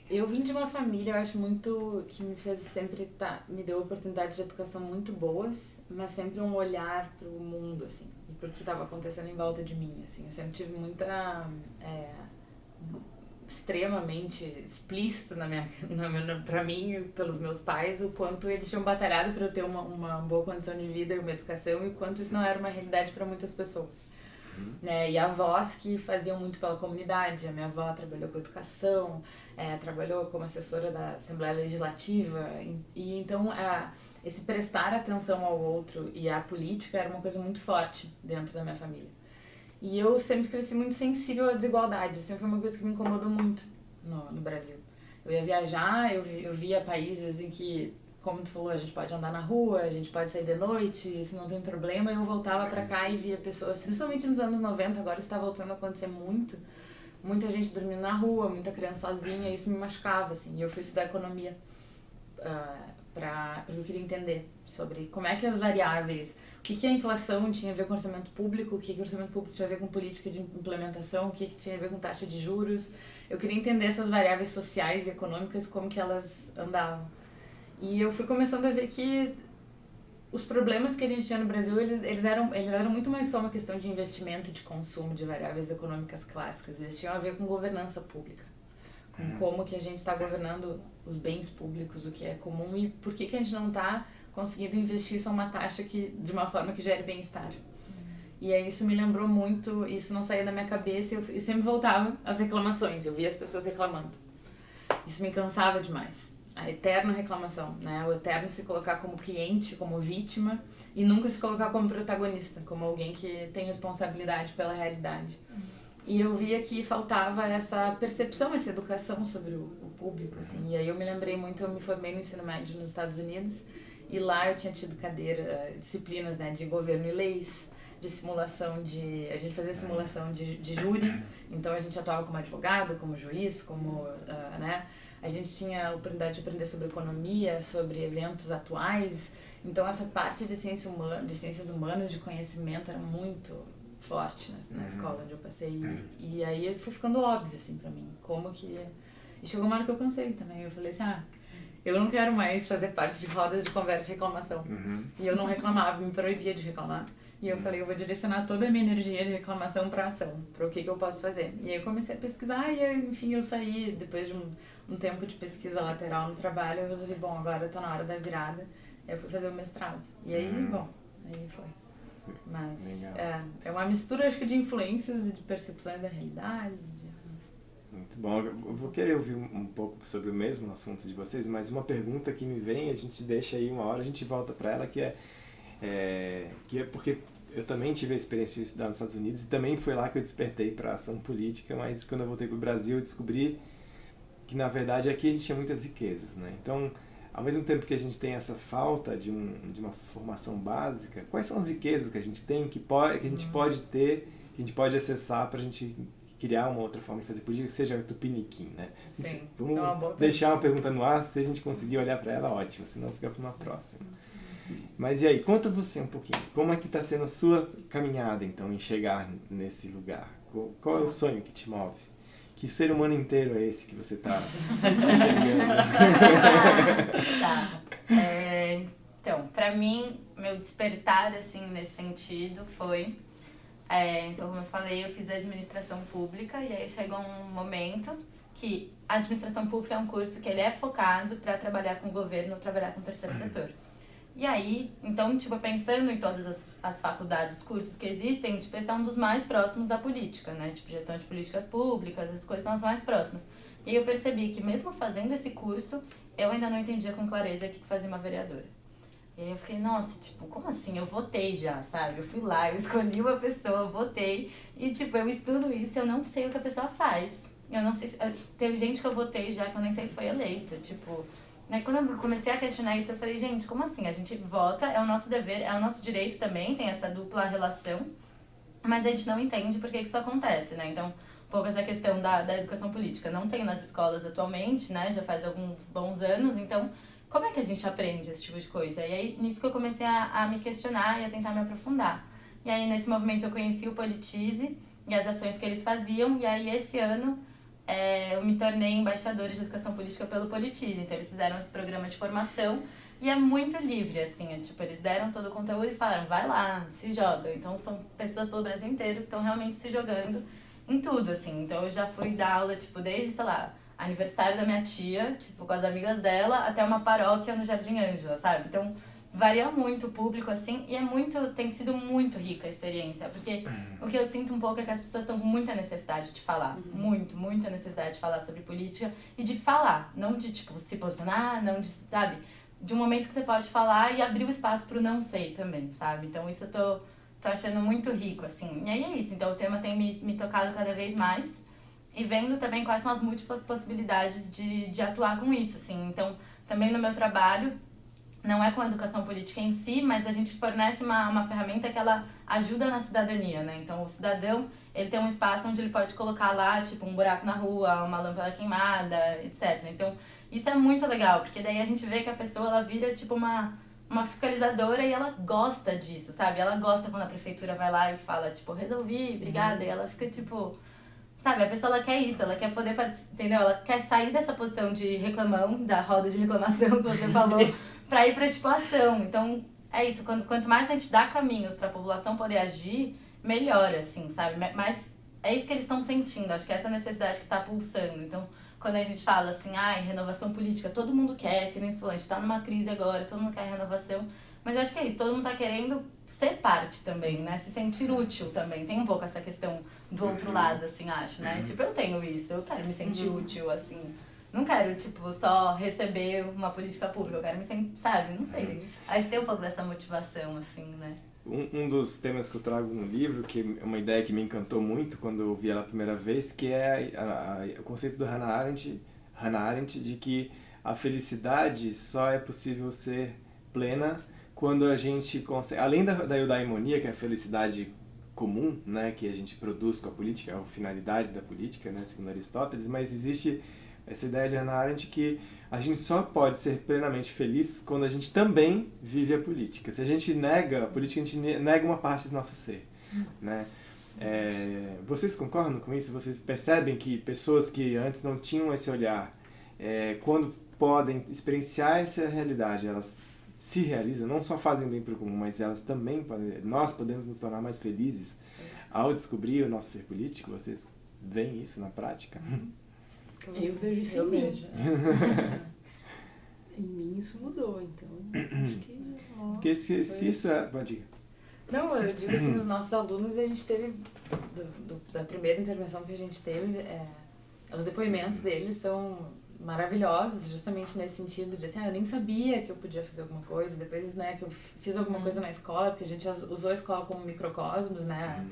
Eu vim de uma família, eu acho muito, que me fez sempre, me deu oportunidades de educação muito boas, mas sempre um olhar para o mundo, assim, e para o que estava acontecendo em volta de mim, assim. Eu sempre tive muita, extremamente explícito para mim e pelos meus pais, o quanto eles tinham batalhado para eu ter uma boa condição de vida e uma educação, e o quanto isso não era uma realidade para muitas pessoas. E avós que faziam muito pela comunidade. A minha avó trabalhou com educação, trabalhou como assessora da Assembleia Legislativa, e então esse prestar atenção ao outro e à política era uma coisa muito forte dentro da minha família. E eu sempre cresci muito sensível à desigualdade, sempre foi uma coisa que me incomodou muito no Brasil. Eu ia viajar, eu via países em que, como tu falou, a gente pode andar na rua, a gente pode sair de noite, isso não tem problema. Eu voltava pra cá e via pessoas, principalmente nos anos 90, agora isso tá voltando a acontecer muito. Muita gente dormindo na rua, muita criança sozinha, e isso me machucava, assim. E eu fui estudar economia porque eu queria entender sobre como é que as variáveis, o que a inflação tinha a ver com orçamento público, o que o orçamento público tinha a ver com política de implementação, o que tinha a ver com taxa de juros. Eu queria entender essas variáveis sociais e econômicas, como que elas andavam. E eu fui começando a ver que os problemas que a gente tinha no Brasil, eles eram muito mais só uma questão de investimento, de consumo, de variáveis econômicas clássicas. Eles tinham a ver com governança pública, com como que a gente está governando os bens públicos, o que é comum, e por que a gente não está conseguindo investir só uma taxa de uma forma que gere bem-estar. E aí isso me lembrou muito, isso não saía da minha cabeça, e sempre voltava às reclamações, eu via as pessoas reclamando. Isso me cansava demais. A eterna reclamação, né? O eterno se colocar como cliente, como vítima, e nunca se colocar como protagonista, como alguém que tem responsabilidade pela realidade. E eu via que faltava essa percepção, essa educação sobre o público, assim. E aí eu me lembrei muito, eu me formei no ensino médio nos Estados Unidos, e lá eu tinha tido disciplinas, né, de governo e leis, de simulação a gente fazia simulação de júri, então a gente atuava como advogado, como juiz, como, né, a gente tinha a oportunidade de aprender sobre economia, sobre eventos atuais, então essa parte de ciências humanas, de conhecimento, era muito forte na escola onde eu passei, e aí foi ficando óbvio, assim, pra mim, como que... E chegou uma hora que eu cansei também, eu falei assim, eu não quero mais fazer parte de rodas de conversa e reclamação. E eu não reclamava, me proibia de reclamar. E eu falei, eu vou direcionar toda a minha energia de reclamação para ação, para o que eu posso fazer. E aí eu comecei a pesquisar e, enfim, eu saí, depois de um tempo de pesquisa lateral no trabalho, eu resolvi, bom, agora eu tô na hora da virada. Eu fui fazer o mestrado. E aí, bom, aí foi. Mas é uma mistura, acho que, de influências e de percepções da realidade. Muito bom. Eu vou querer ouvir um pouco sobre o mesmo assunto de vocês, mas uma pergunta que me vem, a gente deixa aí uma hora, a gente volta para ela, que é porque eu também tive a experiência de estudar nos Estados Unidos e também foi lá que eu despertei para a ação política, mas quando eu voltei para o Brasil eu descobri que, na verdade, aqui a gente tinha muitas riquezas, né? Então, ao mesmo tempo que a gente tem essa falta de uma formação básica, quais são as riquezas que a gente tem, que a gente pode ter, que a gente pode acessar para a gente criar uma outra forma de fazer política, que seja tupiniquim, né? Sim, vamos deixar uma pergunta no ar, se a gente conseguir olhar para ela, ótimo, senão fica para uma próxima. Mas e aí, conta você um pouquinho, como é que está sendo a sua caminhada, então, em chegar nesse lugar? Qual é o sonho que te move? Que ser humano inteiro é esse que você está chegando? Tá. Então, pra mim, meu despertar, assim, nesse sentido foi... então, como eu falei, eu fiz administração pública e aí chegou um momento que a administração pública é um curso que ele é focado para trabalhar com o governo, trabalhar com o terceiro setor. E aí, então, tipo, pensando em todas as faculdades, os cursos que existem, tipo, esse é um dos mais próximos da política, né? Tipo, gestão de políticas públicas, essas coisas são as mais próximas. E aí eu percebi que mesmo fazendo esse curso, eu ainda não entendia com clareza o que fazia uma vereadora. E aí eu fiquei, nossa, tipo, como assim? Eu votei já, sabe? Eu fui lá, eu escolhi uma pessoa, votei, e tipo, eu estudo isso, eu não sei o que a pessoa faz. Eu não sei se... Teve gente que eu votei já que eu nem sei se foi eleito, tipo... Né? Quando eu comecei a questionar isso, eu falei, gente, como assim? A gente vota, é o nosso dever, é o nosso direito também, tem essa dupla relação, mas a gente não entende por que isso acontece, né? Então, um pouco essa questão da educação política. Não tem nas escolas atualmente, né? Já faz alguns bons anos, então... Como é que a gente aprende esse tipo de coisa? E aí, nisso que eu comecei a me questionar e a tentar me aprofundar. E aí, nesse movimento, eu conheci o Politize e as ações que eles faziam. E aí, esse ano, eu me tornei embaixadora de educação política pelo Politize. Então, eles fizeram esse programa de formação e é muito livre, assim. Tipo, eles deram todo o conteúdo e falaram, vai lá, se joga. Então, são pessoas pelo Brasil inteiro que estão realmente se jogando em tudo, assim. Então, eu já fui dar aula, tipo, desde, sei lá, aniversário da minha tia, tipo, com as amigas dela, até uma paróquia no Jardim Ângela, sabe? Então, varia muito o público, assim, e tem sido muito rica a experiência, porque o que eu sinto um pouco é que as pessoas estão com muita necessidade de falar, muita necessidade de falar sobre política e de falar, não de, tipo, se posicionar, não de, sabe? De um momento que você pode falar e abrir o espaço pro não sei também, sabe? Então, isso eu tô achando muito rico, assim. E aí é isso, então o tema tem me tocado cada vez mais, e vendo também quais são as múltiplas possibilidades de atuar com isso, assim. Então, também no meu trabalho, não é com a educação política em si, mas a gente fornece uma ferramenta que ela ajuda na cidadania, né? Então, o cidadão, ele tem um espaço onde ele pode colocar lá, tipo, um buraco na rua, uma lâmpada queimada, etc. Então, isso é muito legal, porque daí a gente vê que a pessoa, ela vira, tipo, uma fiscalizadora e ela gosta disso, sabe? Ela gosta quando a prefeitura vai lá e fala, tipo, resolvi, obrigada, e ela fica, tipo... Sabe, a pessoa, ela quer isso, ela quer poder participar, entendeu? Ela quer sair dessa posição de reclamão, da roda de reclamação que você falou, pra ir pra, tipo, ação. Então, é isso, quanto mais a gente dá caminhos pra população poder agir, melhor, assim, sabe? Mas é isso que eles estão sentindo, acho que é essa necessidade que tá pulsando. Então, quando a gente fala assim, renovação política, todo mundo quer, que nem se falou, a gente tá numa crise agora, todo mundo quer renovação. Mas acho que é isso, todo mundo tá querendo ser parte também, né? Se sentir útil também. Tem um pouco essa questão do outro lado, assim, acho, né? Tipo, eu tenho isso, eu quero me sentir útil, assim. Não quero, tipo, só receber uma política pública, eu quero me sentir, sabe? Não sei. Acho que tem um pouco dessa motivação, assim, né? Um dos temas que eu trago no livro, que é uma ideia que me encantou muito quando eu vi ela a primeira vez, que é o conceito do Hannah Arendt, de que a felicidade só é possível ser plena quando a gente consegue, além da eudaimonia, que é a felicidade comum, né, que a gente produz com a política, a finalidade da política, né, segundo Aristóteles, mas existe essa ideia de Hannah Arendt que a gente só pode ser plenamente feliz quando a gente também vive a política. Se a gente nega a política, a gente nega uma parte do nosso ser, né? Vocês concordam com isso? Vocês percebem que pessoas que antes não tinham esse olhar, quando podem experienciar essa realidade, elas se realizam, não só fazem bem para o comum, mas elas também podem, nós podemos nos tornar mais felizes ao descobrir o nosso ser político. Vocês veem isso na prática? Eu vejo isso Eu em mim. vejo. Em mim isso mudou, então acho que... Porque se isso é... Pode ir. Não, eu digo assim, os nossos alunos, a gente teve, da primeira intervenção que a gente teve, os depoimentos deles são maravilhosos, justamente nesse sentido de assim, eu nem sabia que eu podia fazer alguma coisa, depois, né, que eu fiz alguma coisa na escola, porque a gente usou a escola como microcosmos, né,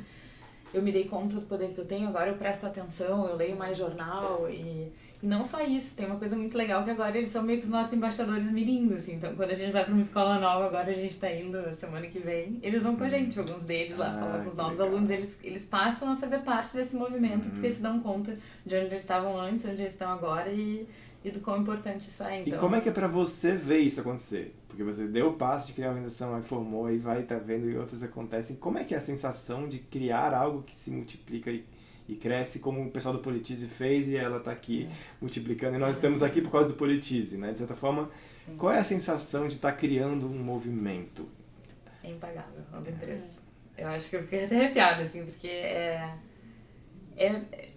eu me dei conta do poder que eu tenho, agora eu presto atenção, eu leio mais jornal e não só isso, tem uma coisa muito legal que agora eles são meio que os nossos embaixadores mirins, assim, então quando a gente vai para uma escola nova, agora a gente tá indo a semana que vem, eles vão com a gente, alguns deles lá, falar com os novos legal. alunos, eles passam a fazer parte desse movimento, porque se dão conta de onde eles estavam antes, onde eles estão agora e do quão importante isso é, então. E como é que é pra você ver isso acontecer? Porque você deu o passo de criar uma organização, aí formou, aí vai, tá vendo, e outras acontecem. Como é que é a sensação de criar algo que se multiplica e cresce, como o pessoal do Politize fez, e ela tá aqui multiplicando, e nós estamos aqui por causa do Politize, né? De certa forma, Sim. qual é a sensação de estar criando um movimento? É impagável, não tem preço. Eu acho que eu fiquei até arrepiada, assim, porque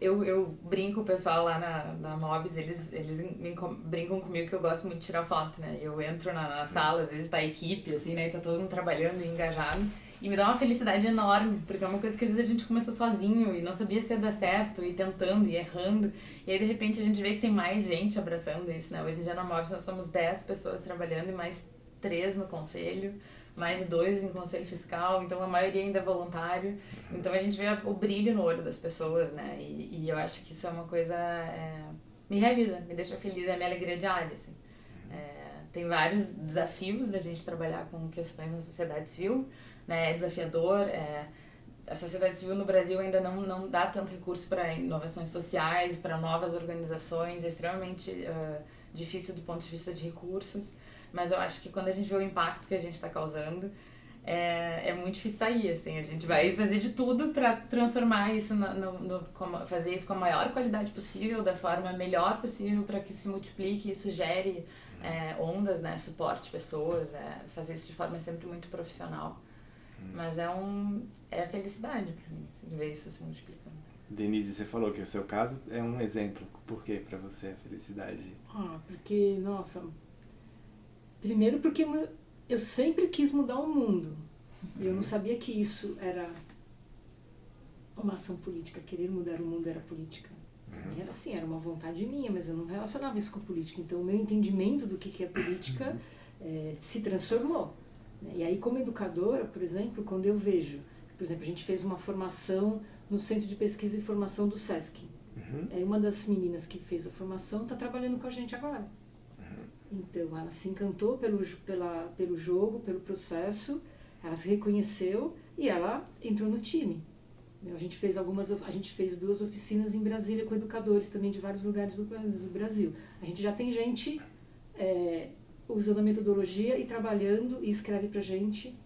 eu brinco, o pessoal lá na Mobs, eles brincam comigo que eu gosto muito de tirar foto, né? Eu entro na sala, às vezes tá a equipe, assim, né? E tá todo mundo trabalhando e engajado. E me dá uma felicidade enorme, porque é uma coisa que às vezes a gente começou sozinho e não sabia se ia dar certo, e tentando e errando. E aí, de repente, a gente vê que tem mais gente abraçando isso, né? Hoje em dia na Mobs nós somos 10 pessoas trabalhando e mais 3 no conselho, mais 2 em conselho fiscal, então a maioria ainda é voluntário. Então a gente vê o brilho no olho das pessoas, né? E eu acho que isso é uma coisa... me realiza, me deixa feliz, é a minha alegria diária, assim. Tem vários desafios da gente trabalhar com questões na sociedade civil, né? É desafiador, a sociedade civil no Brasil ainda não dá tanto recurso para inovações sociais, para novas organizações, é extremamente difícil do ponto de vista de recursos, mas eu acho que quando a gente vê o impacto que a gente está causando, é muito difícil sair, assim, a gente vai fazer de tudo para transformar isso, fazer isso com a maior qualidade possível, da forma melhor possível, para que isso se multiplique, isso gere ondas, né, suporte pessoas, fazer isso de forma sempre muito profissional. Mas é felicidade para mim, assim, ver isso se multiplicando. Denise, você falou que o seu caso é um exemplo. Por que para você a felicidade? Porque, nossa... Primeiro porque eu sempre quis mudar o mundo. E eu não sabia que isso era uma ação política. Querer mudar o mundo era política. E era assim, era uma vontade minha, mas eu não relacionava isso com política. Então o meu entendimento do que é política se transformou. E aí, como educadora, por exemplo, quando eu vejo... Por exemplo, a gente fez uma formação no Centro de Pesquisa e Formação do SESC. Uma das meninas que fez a formação está trabalhando com a gente agora. Então, ela se encantou pelo jogo, pelo processo, ela se reconheceu e ela entrou no time. A gente fez 2 oficinas em Brasília com educadores também de vários lugares do Brasil. A gente já tem gente usando a metodologia e trabalhando e escreve pra gente.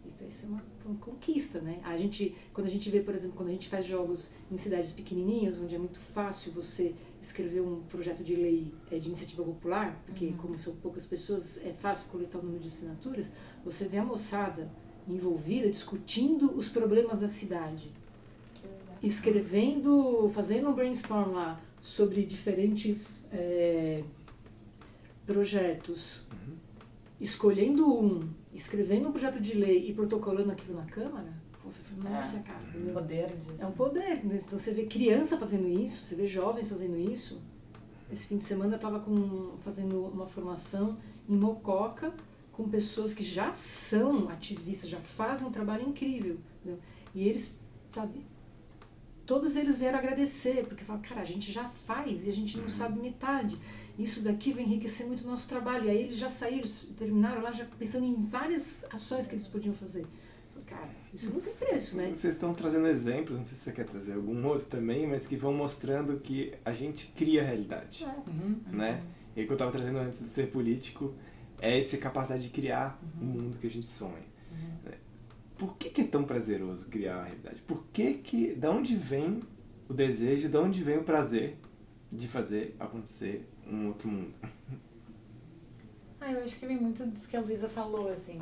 Então, isso é uma conquista, né? Quando a gente vê, por exemplo, quando a gente faz jogos em cidades pequenininhas, onde é muito fácil você escrever um projeto de lei de iniciativa popular, porque como são poucas pessoas, é fácil coletar o número de assinaturas, você vê a moçada envolvida discutindo os problemas da cidade, escrevendo, fazendo um brainstorm lá sobre diferentes projetos, escolhendo escrevendo um projeto de lei e protocolando aquilo na Câmara. Você fala, nossa, cara. O poder disso. É um poder, né? Então você vê criança fazendo isso, você vê jovens fazendo isso. Esse fim de semana eu estava fazendo uma formação em Mococa com pessoas que já são ativistas, já fazem um trabalho incrível. Entendeu? E eles, sabe, todos eles vieram agradecer, porque falam, cara, a gente já faz e a gente não sabe metade. Isso daqui vai enriquecer muito o nosso trabalho. E aí eles já saíram, terminaram lá já pensando em várias ações que eles podiam fazer. Cara, isso não tem preço, né? Vocês estão trazendo exemplos, não sei se você quer trazer algum outro também, mas que vão mostrando que a gente cria a realidade, né? E o que eu estava trazendo antes do ser político é essa capacidade de criar o mundo que a gente sonha. Por que é tão prazeroso criar a realidade? Da onde vem o desejo, da onde vem o prazer de fazer acontecer um outro mundo? Eu acho que vem muito disso que a Luísa falou, assim.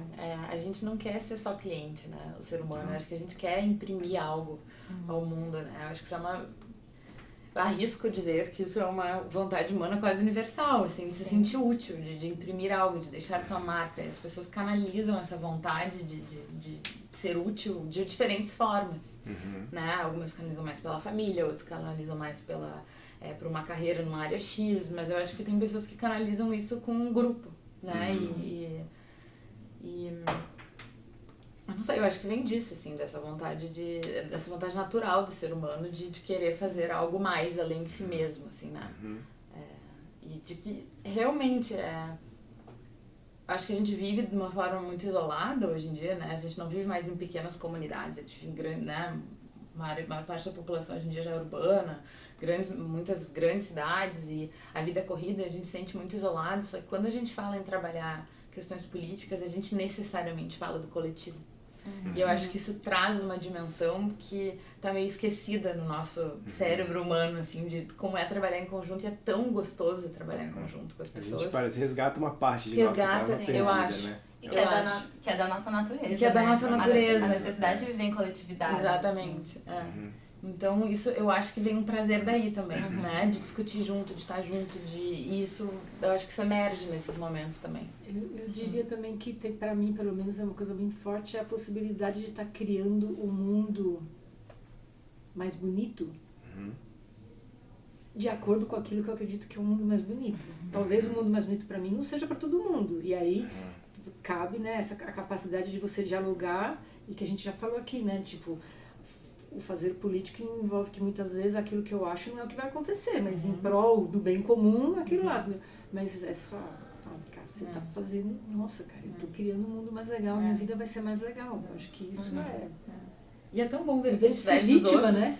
A gente não quer ser só cliente, né? O ser humano. Eu acho que a gente quer imprimir algo ao mundo, né? Eu acho que isso é uma... Eu arrisco dizer que isso é uma vontade humana quase universal, assim, de se sentir útil, de imprimir algo, de deixar sua marca. E as pessoas canalizam essa vontade de ser útil de diferentes formas, né? Algumas canalizam mais pela família, outros canalizam mais por uma carreira numa área X, mas eu acho que tem pessoas que canalizam isso com um grupo, né? Eu não sei, eu acho que vem disso, assim, dessa vontade natural do ser humano de querer fazer algo mais além de si mesmo, assim, né? E de que realmente acho que a gente vive de uma forma muito isolada hoje em dia, né? A gente não vive mais em pequenas comunidades, a gente vive em grande, né? Maior parte da população hoje em dia já é urbana, muitas grandes cidades, e a vida é corrida, a gente se sente muito isolado. Só que quando a gente fala em trabalhar questões políticas, a gente necessariamente fala do coletivo. E eu acho que isso traz uma dimensão que tá meio esquecida no nosso cérebro humano, assim, de como é trabalhar em conjunto, e é tão gostoso trabalhar em conjunto com as pessoas. A gente parece resgata uma parte de nossa casa perdida, eu acho. né? E que é da nossa natureza. E que é da nossa natureza. A necessidade de viver em coletividade. Exatamente. Assim. Então, isso eu acho que vem um prazer daí também, né? De discutir junto, de estar junto, e isso, eu acho que isso emerge nesses momentos também. Eu diria também que, para mim, pelo menos, é uma coisa bem forte, é a possibilidade de estar criando um mundo mais bonito, de acordo com aquilo que eu acredito que é um mundo mais bonito. Talvez o mundo mais bonito para mim não seja para todo mundo, e aí cabe, né, a capacidade de você dialogar, e que a gente já falou aqui, né, tipo, o fazer político envolve que muitas vezes aquilo que eu acho não é o que vai acontecer, mas em prol do bem comum, aquilo lá. Mas essa, sabe, cara, você tá fazendo, nossa, cara, eu tô criando um mundo mais legal, minha vida vai ser mais legal. Eu acho que isso E é tão bom ver de ser vítima, né?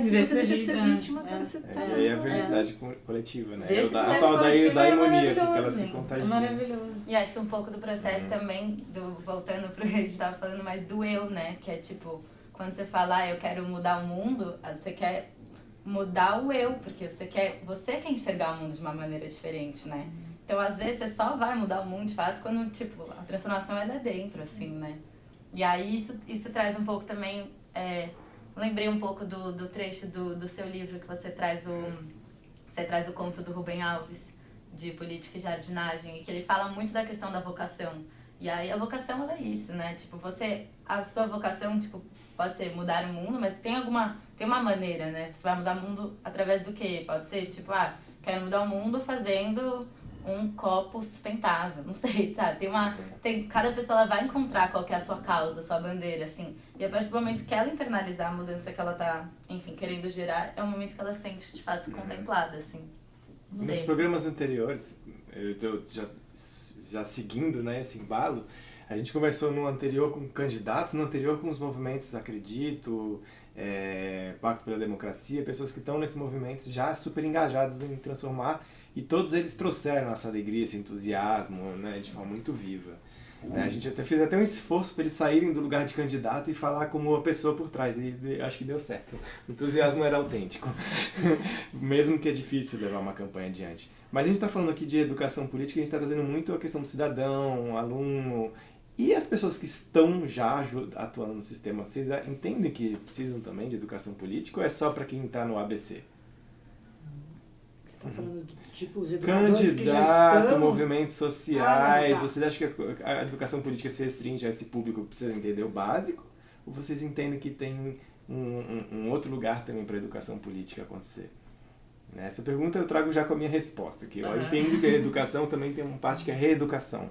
Se você deixa de ser vítima, cara, você tá... E aí a felicidade coletiva, né? A tal da ironia, porque ela se contagia. É maravilhoso. E acho que um pouco do processo também, voltando pro que a gente tava falando, mais do eu, né? Que é tipo, quando você fala, eu quero mudar o mundo, você quer mudar o eu, porque você quer enxergar o mundo de uma maneira diferente, né? Então, às vezes, você só vai mudar o mundo, de fato, quando, tipo, a transformação é lá dentro, assim, né? E aí, isso traz um pouco também... lembrei um pouco do trecho do seu livro, que você traz o conto do Rubem Alves, de política e jardinagem, e que ele fala muito da questão da vocação. E aí, a vocação, ela é isso, né? Tipo, a sua vocação, tipo, pode ser mudar o mundo, mas tem uma maneira, né? Você vai mudar o mundo através do quê? Pode ser, tipo, quero mudar o mundo fazendo um copo sustentável, não sei, sabe? Cada pessoa ela vai encontrar qual que é a sua causa, a sua bandeira, assim. E a partir do momento que ela internalizar a mudança que ela tá, enfim, querendo gerar, é o momento que ela se sente, de fato, contemplada, assim. Nos programas anteriores, eu já seguindo, né, esse embalo, a gente conversou no anterior com candidatos, no anterior com os movimentos Acredito, Pacto pela Democracia, pessoas que estão nesses movimentos já super engajadas em transformar, e todos eles trouxeram essa alegria, esse entusiasmo, né, de forma muito viva. A gente fez até um esforço para eles saírem do lugar de candidato e falar como uma pessoa por trás, e acho que deu certo. O entusiasmo era autêntico, mesmo que é difícil levar uma campanha adiante. Mas a gente está falando aqui de educação política, a gente está trazendo muito a questão do cidadão, aluno, e as pessoas que estão já atuando no sistema. Vocês entendem que precisam também de educação política, ou é só para quem está no ABC? Você está falando tipo os educadores que já estão... movimentos sociais, vocês acham que a educação política se restringe a esse público que precisa entender o básico? Ou vocês entendem que tem um outro lugar também para a educação política acontecer? Essa pergunta eu trago já com a minha resposta, que eu entendo que a educação também tem uma parte que é reeducação,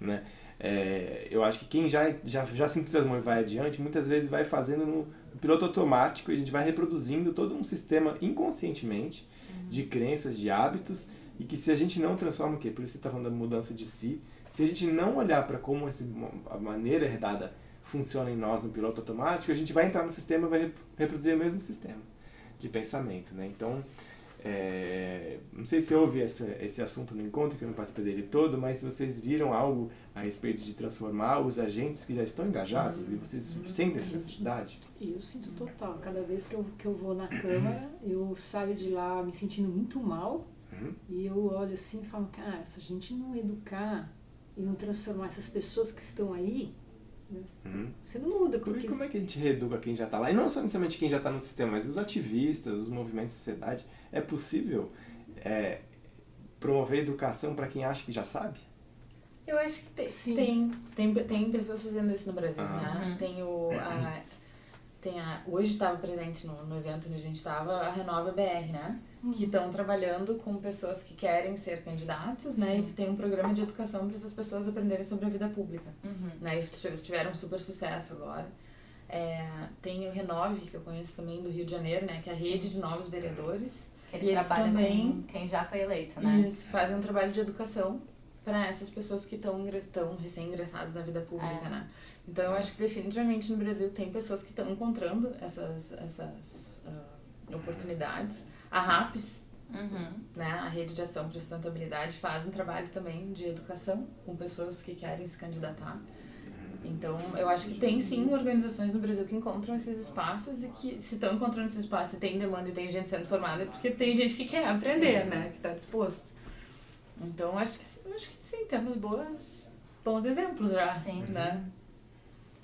né? Eu acho que quem já se entusiasmou e vai adiante, muitas vezes vai fazendo no piloto automático, e a gente vai reproduzindo todo um sistema inconscientemente de crenças, de hábitos, e que se a gente não transforma, por isso você está falando da mudança de si, se a gente não olhar para como a maneira herdada funciona em nós no piloto automático, a gente vai entrar no sistema e vai reproduzir o mesmo sistema de pensamento, né? Então, não sei se houve esse assunto no encontro, que eu não participei dele todo, mas se vocês viram algo a respeito de transformar os agentes que já estão engajados, e vocês sentem essa necessidade? Eu sinto total. Cada vez que eu vou na Câmara, eu saio de lá me sentindo muito mal, E eu olho assim e falo, cara, se a gente não educar e não transformar essas pessoas que estão aí, você não muda. Como é que a gente reeduca quem já está lá? E não só necessariamente quem já está no sistema, mas os ativistas, os movimentos de sociedade. É possível promover educação para quem acha que já sabe? Eu acho que tem pessoas fazendo isso no Brasil, né? Hoje estava presente no evento onde a gente estava, a Renova BR, né? Que estão trabalhando com pessoas que querem ser candidatos, né? E tem um programa de educação para essas pessoas aprenderem sobre a vida pública. Né? E tiveram um super sucesso agora. Tem o Renove, que eu conheço também do Rio de Janeiro, né? Que é a rede de novos vereadores. Que eles trabalham também com quem já foi eleito, né? Isso, fazem um trabalho de educação para essas pessoas que estão recém-ingressadas na vida pública, né? Então eu acho que definitivamente no Brasil tem pessoas que estão encontrando essas oportunidades. A RAPS, né, a Rede de Ação para a Sustentabilidade, faz um trabalho também de educação com pessoas que querem se candidatar. Então eu acho que tem sim organizações no Brasil que encontram esses espaços e que se estão encontrando esses espaços e tem demanda e tem gente sendo formada é porque tem gente que quer aprender, né, que está disposto. Então acho que sim, temos bons exemplos já, né?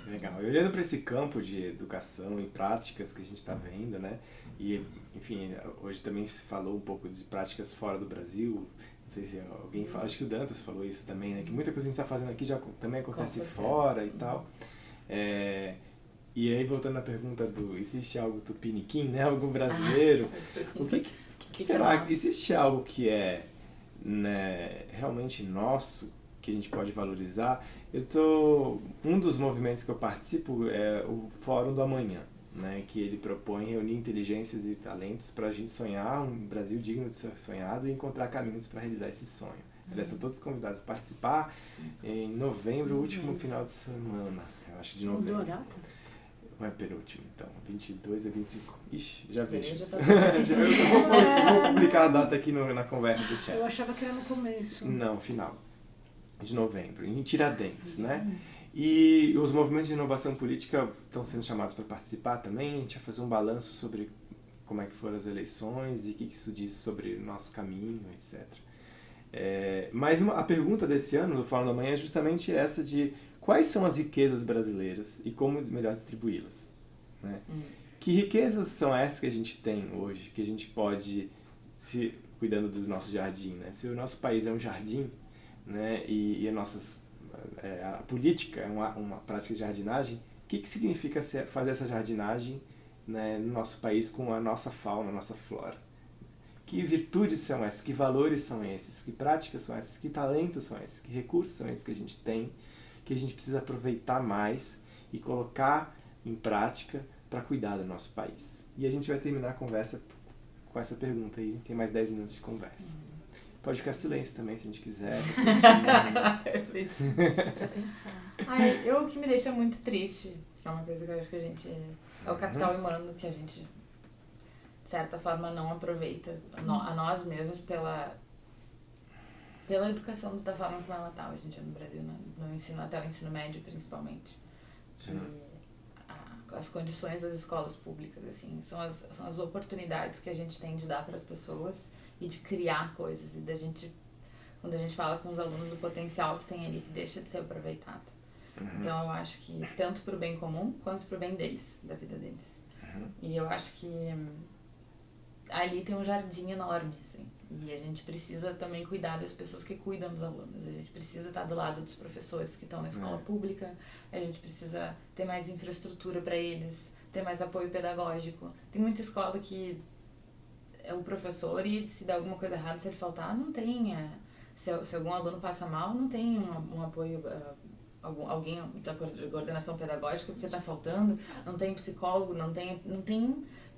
Legal. E olhando para esse campo de educação e práticas que a gente está vendo, né? E, enfim, hoje também se falou um pouco de práticas fora do Brasil. Não sei se alguém fala, acho que o Dantas falou isso também, né? Que muita coisa que a gente está fazendo aqui já também acontece fora e tal. E aí, voltando à pergunta existe algo tupiniquim, né? Algum brasileiro? O que será? Existe algo que é, né, realmente nosso, que a gente pode valorizar? Um dos movimentos que eu participo é o Fórum do Amanhã, né, que ele propõe reunir inteligências e talentos para a gente sonhar um Brasil digno de ser sonhado e encontrar caminhos para realizar esse sonho. Eles estão todos convidados a participar em novembro, último final de semana, eu acho, de novembro. Mudou a data? Vai penúltimo, então, 22 a 25. Ixi, já vejo isso. Eu vou publicar a data aqui na conversa do chat. Eu achava que era no começo. Não, final de novembro, em Tiradentes, né? E os movimentos de inovação política estão sendo chamados para participar também. A gente vai fazer um balanço sobre como é que foram as eleições e o que isso diz sobre o nosso caminho, etc. Mas a pergunta desse ano do Fórum da Manhã é justamente essa de quais são as riquezas brasileiras e como melhor distribuí-las, né? Que riquezas são essas que a gente tem hoje, que a gente pode, cuidando do nosso jardim, né? Se o nosso país é um jardim, né, e a política é uma prática de jardinagem, o que significa fazer essa jardinagem, né, no nosso país com a nossa fauna, a nossa flora? Que virtudes são essas? Que valores são esses? Que práticas são essas? Que talentos são esses? Que recursos são esses que a gente tem, que a gente precisa aproveitar mais e colocar em prática para cuidar do nosso país? E a gente vai terminar a conversa com essa pergunta aí, tem mais 10 minutos de conversa. Pode ficar silêncio também, se a gente quiser. Refletir. O que me deixa muito triste, que é uma coisa que eu acho que a gente... É o capital humano que a gente, de certa forma, não aproveita a nós mesmos pela educação da forma como ela está hoje em dia no Brasil, né? No ensino, até o ensino médio, principalmente. Que as condições das escolas públicas, assim, são as oportunidades que a gente tem de dar para as pessoas e de criar coisas, e quando a gente fala com os alunos do potencial que tem ali, que deixa de ser aproveitado. Então eu acho que tanto pro bem comum quanto pro bem deles, da vida deles. E eu acho que ali tem um jardim enorme, assim, e a gente precisa também cuidar das pessoas que cuidam dos alunos, a gente precisa estar do lado dos professores que estão na escola pública, a gente precisa ter mais infraestrutura para eles, ter mais apoio pedagógico. Tem muita escola que é o professor e se der alguma coisa errada, se ele faltar, não tem... Se algum aluno passa mal, não tem um apoio... alguém da coordenação pedagógica porque está faltando, não tem psicólogo, não tem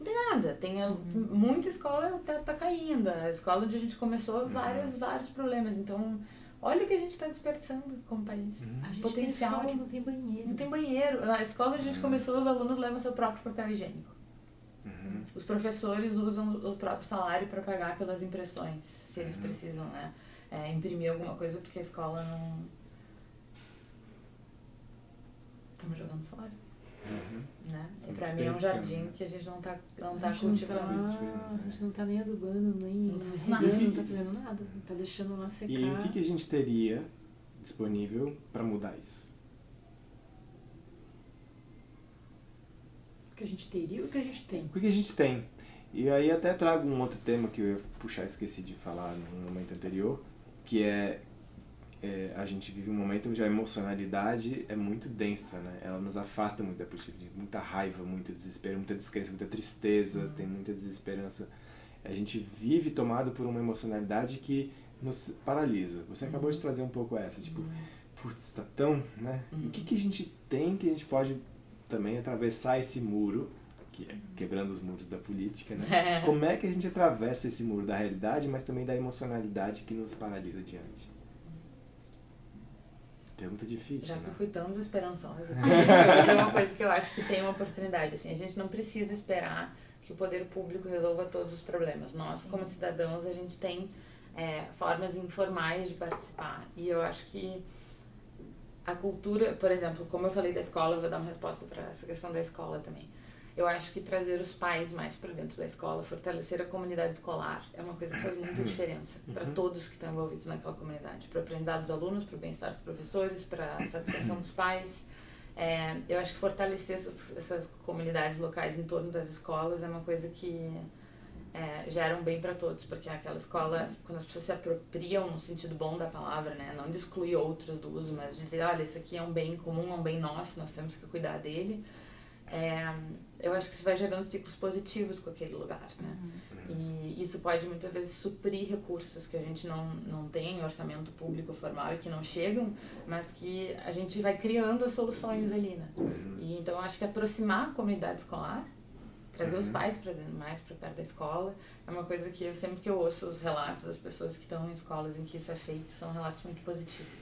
nada. Tem muita escola tá caindo. A escola onde a gente começou, vários problemas. Então, olha o que a gente está desperdiçando como país. A gente potencial. tem escola que não tem banheiro. Não tem banheiro. Na escola onde a gente começou, os alunos levam seu próprio papel higiênico. Os professores usam o próprio salário para pagar pelas impressões, se eles precisam, né? Imprimir alguma coisa porque a escola não... Estamos jogando fora. Né? E pra mim é um jardim que a gente não tá cultivando. A gente não tá nem adubando, nem tá regando, não tá fazendo nada. Tá deixando lá secar. E o que a gente teria disponível para mudar isso? O que a gente teria ou o que a gente tem? O que a gente tem? E aí até trago um outro tema que eu ia puxar, esqueci de falar no momento anterior, que a gente vive um momento onde a emocionalidade é muito densa, né? Ela nos afasta muito da política, tem muita raiva, muito desespero, muita descrença, muita tristeza, tem muita desesperança. A gente vive tomado por uma emocionalidade que nos paralisa. Você acabou de trazer um pouco essa, tipo, putz, tá tão, né? E o que a gente tem que a gente pode também atravessar esse muro, que é quebrando os muros da política, né? Como é que a gente atravessa esse muro da realidade, mas também da emocionalidade que nos paralisa diante? Pergunta difícil, Já né? que eu fui tão desesperançosa, é uma coisa que eu acho que tem uma oportunidade. Assim, a gente não precisa esperar que o poder público resolva todos os problemas. Nós, como cidadãos, a gente tem formas informais de participar. E eu acho que a cultura, por exemplo, como eu falei da escola, eu vou dar uma resposta para essa questão da escola também. Eu acho que trazer os pais mais para dentro da escola, fortalecer a comunidade escolar, é uma coisa que faz muita diferença para todos que estão envolvidos naquela comunidade. Para o aprendizado dos alunos, para o bem-estar dos professores, para a satisfação dos pais. Eu acho que fortalecer essas comunidades locais em torno das escolas é uma coisa que gera um bem para todos, porque aquela escola, quando as pessoas se apropriam no sentido bom da palavra, né, não de excluir outros do uso, mas de dizer, olha, isso aqui é um bem comum, é um bem nosso, nós temos que cuidar dele, eu acho que isso vai gerando ciclos positivos com aquele lugar, né? E isso pode muitas vezes suprir recursos que a gente não tem em orçamento público formal e que não chegam, mas que a gente vai criando as soluções ali, né? E então eu acho que aproximar a comunidade escolar, trazer os pais mais para perto da escola, é uma coisa que sempre que eu ouço os relatos das pessoas que estão em escolas em que isso é feito, são relatos muito positivos.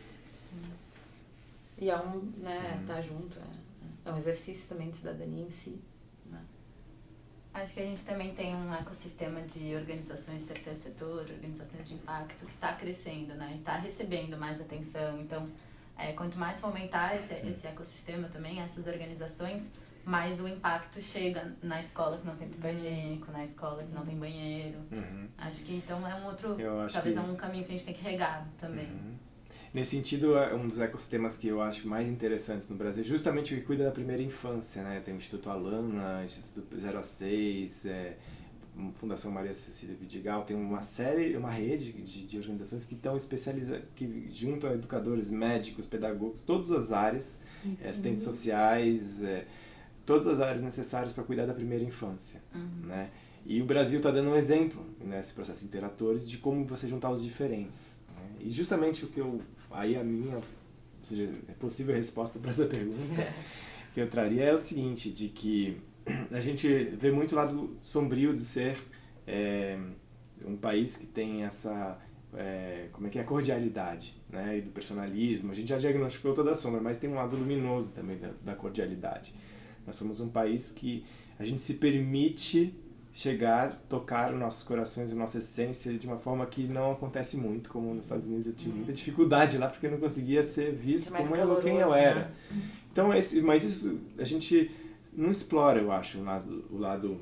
E tá junto, é um exercício também de cidadania em si, né? Acho que a gente também tem um ecossistema de organizações do terceiro setor, organizações de impacto, que está crescendo, né? E está recebendo mais atenção. Então, quanto mais fomentar esse ecossistema também, essas organizações, mais o impacto chega na escola que não tem papel higiênico, na escola que não tem banheiro. Acho que então é um outro, talvez é um caminho que a gente tem que regar também. Nesse sentido, um dos ecossistemas que eu acho mais interessantes no Brasil é justamente o que cuida da primeira infância, né? Tem o Instituto Alana, Instituto 0 a 6, Fundação Maria Cecília Vidigal, tem uma rede de organizações que estão especializadas, que juntam educadores, médicos, pedagogos, todas as áreas, assistentes sociais, todas as áreas necessárias para cuidar da primeira infância, né? E o Brasil está dando um exemplo nesse processo interatores de como você juntar os diferentes, né? E justamente ou seja, a possível resposta para essa pergunta que eu traria é o seguinte, de que a gente vê muito o lado sombrio de ser um país que tem essa a cordialidade, né, e do personalismo. A gente já diagnosticou toda a sombra, mas tem um lado luminoso também da cordialidade. Nós somos um país que a gente se permite tocar os nossos corações, a nossa essência de uma forma que não acontece muito, como nos Estados Unidos eu tive muita dificuldade lá, porque eu não conseguia ser visto como quem eu era. Então, mas isso a gente não explora, eu acho, o lado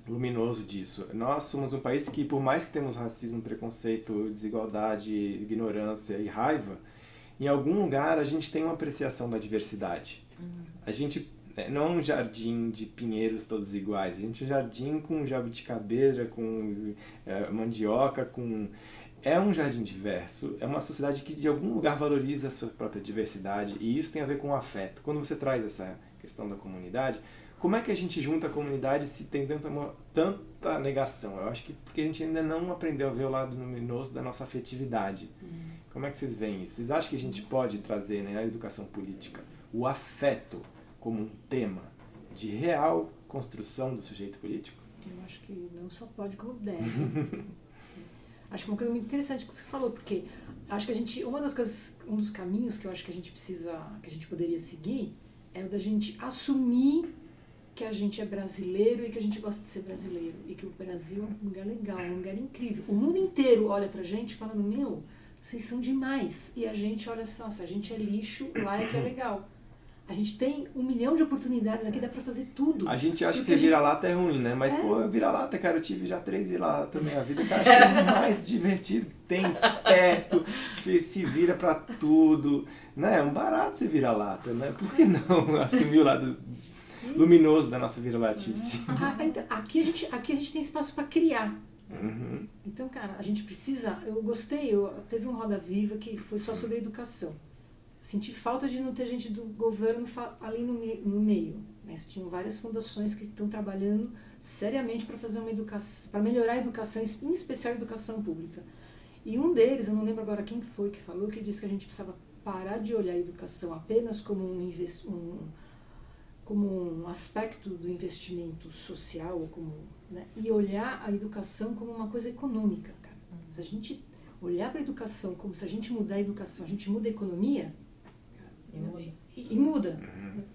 luminoso disso. Nós somos um país que, por mais que temos racismo, preconceito, desigualdade, ignorância e raiva, em algum lugar a gente tem uma apreciação da diversidade. A gente não é um jardim de pinheiros todos iguais, a gente é um jardim com jabuticabeira, com mandioca, é um jardim diverso, é uma sociedade que de algum lugar valoriza a sua própria diversidade, e isso tem a ver com o afeto. Quando você traz essa questão da comunidade, como é que a gente junta a comunidade se tem tanta negação? Eu acho que porque a gente ainda não aprendeu a ver o lado luminoso da nossa afetividade. Como é que vocês veem isso? Vocês acham que a gente pode trazer, né, na educação política o afeto como um tema de real construção do sujeito político? Eu acho que não só pode, como deve. Acho que é uma coisa muito interessante que você falou, porque acho que um dos caminhos que eu acho que a gente poderia seguir é o da gente assumir que a gente é brasileiro e que a gente gosta de ser brasileiro, e que o Brasil é um lugar legal, um lugar incrível. O mundo inteiro olha pra gente falando, vocês são demais, e a gente olha só, se a gente é lixo, lá é que é legal. A gente tem 1 milhão de oportunidades aqui, dá pra fazer tudo. A gente acha que Porque ser vira-lata é ruim, né? Mas, pô, vira-lata, cara, eu tive já 3 vira-lata na minha vida, cara, acho mais divertido. Tem esperto, se vira pra tudo, né? É um barato ser vira-lata, né? Por que não assumir o lado luminoso da nossa vira-latice? Então, aqui a gente tem espaço pra criar. Uhum. Então, cara, a gente precisa... Eu gostei, teve um Roda Viva que foi só sobre educação. Senti falta de não ter gente do governo ali no meio. Mas tinham várias fundações que estão trabalhando seriamente para fazer uma educação, para melhorar a educação, em especial a educação pública. E um deles, eu não lembro agora quem foi que falou, que disse que a gente precisava parar de olhar a educação apenas como um aspecto do investimento social, ou né, e olhar a educação como uma coisa econômica, cara. Se a gente olhar para a educação como se a gente mudar a educação, a gente muda a economia, e muda.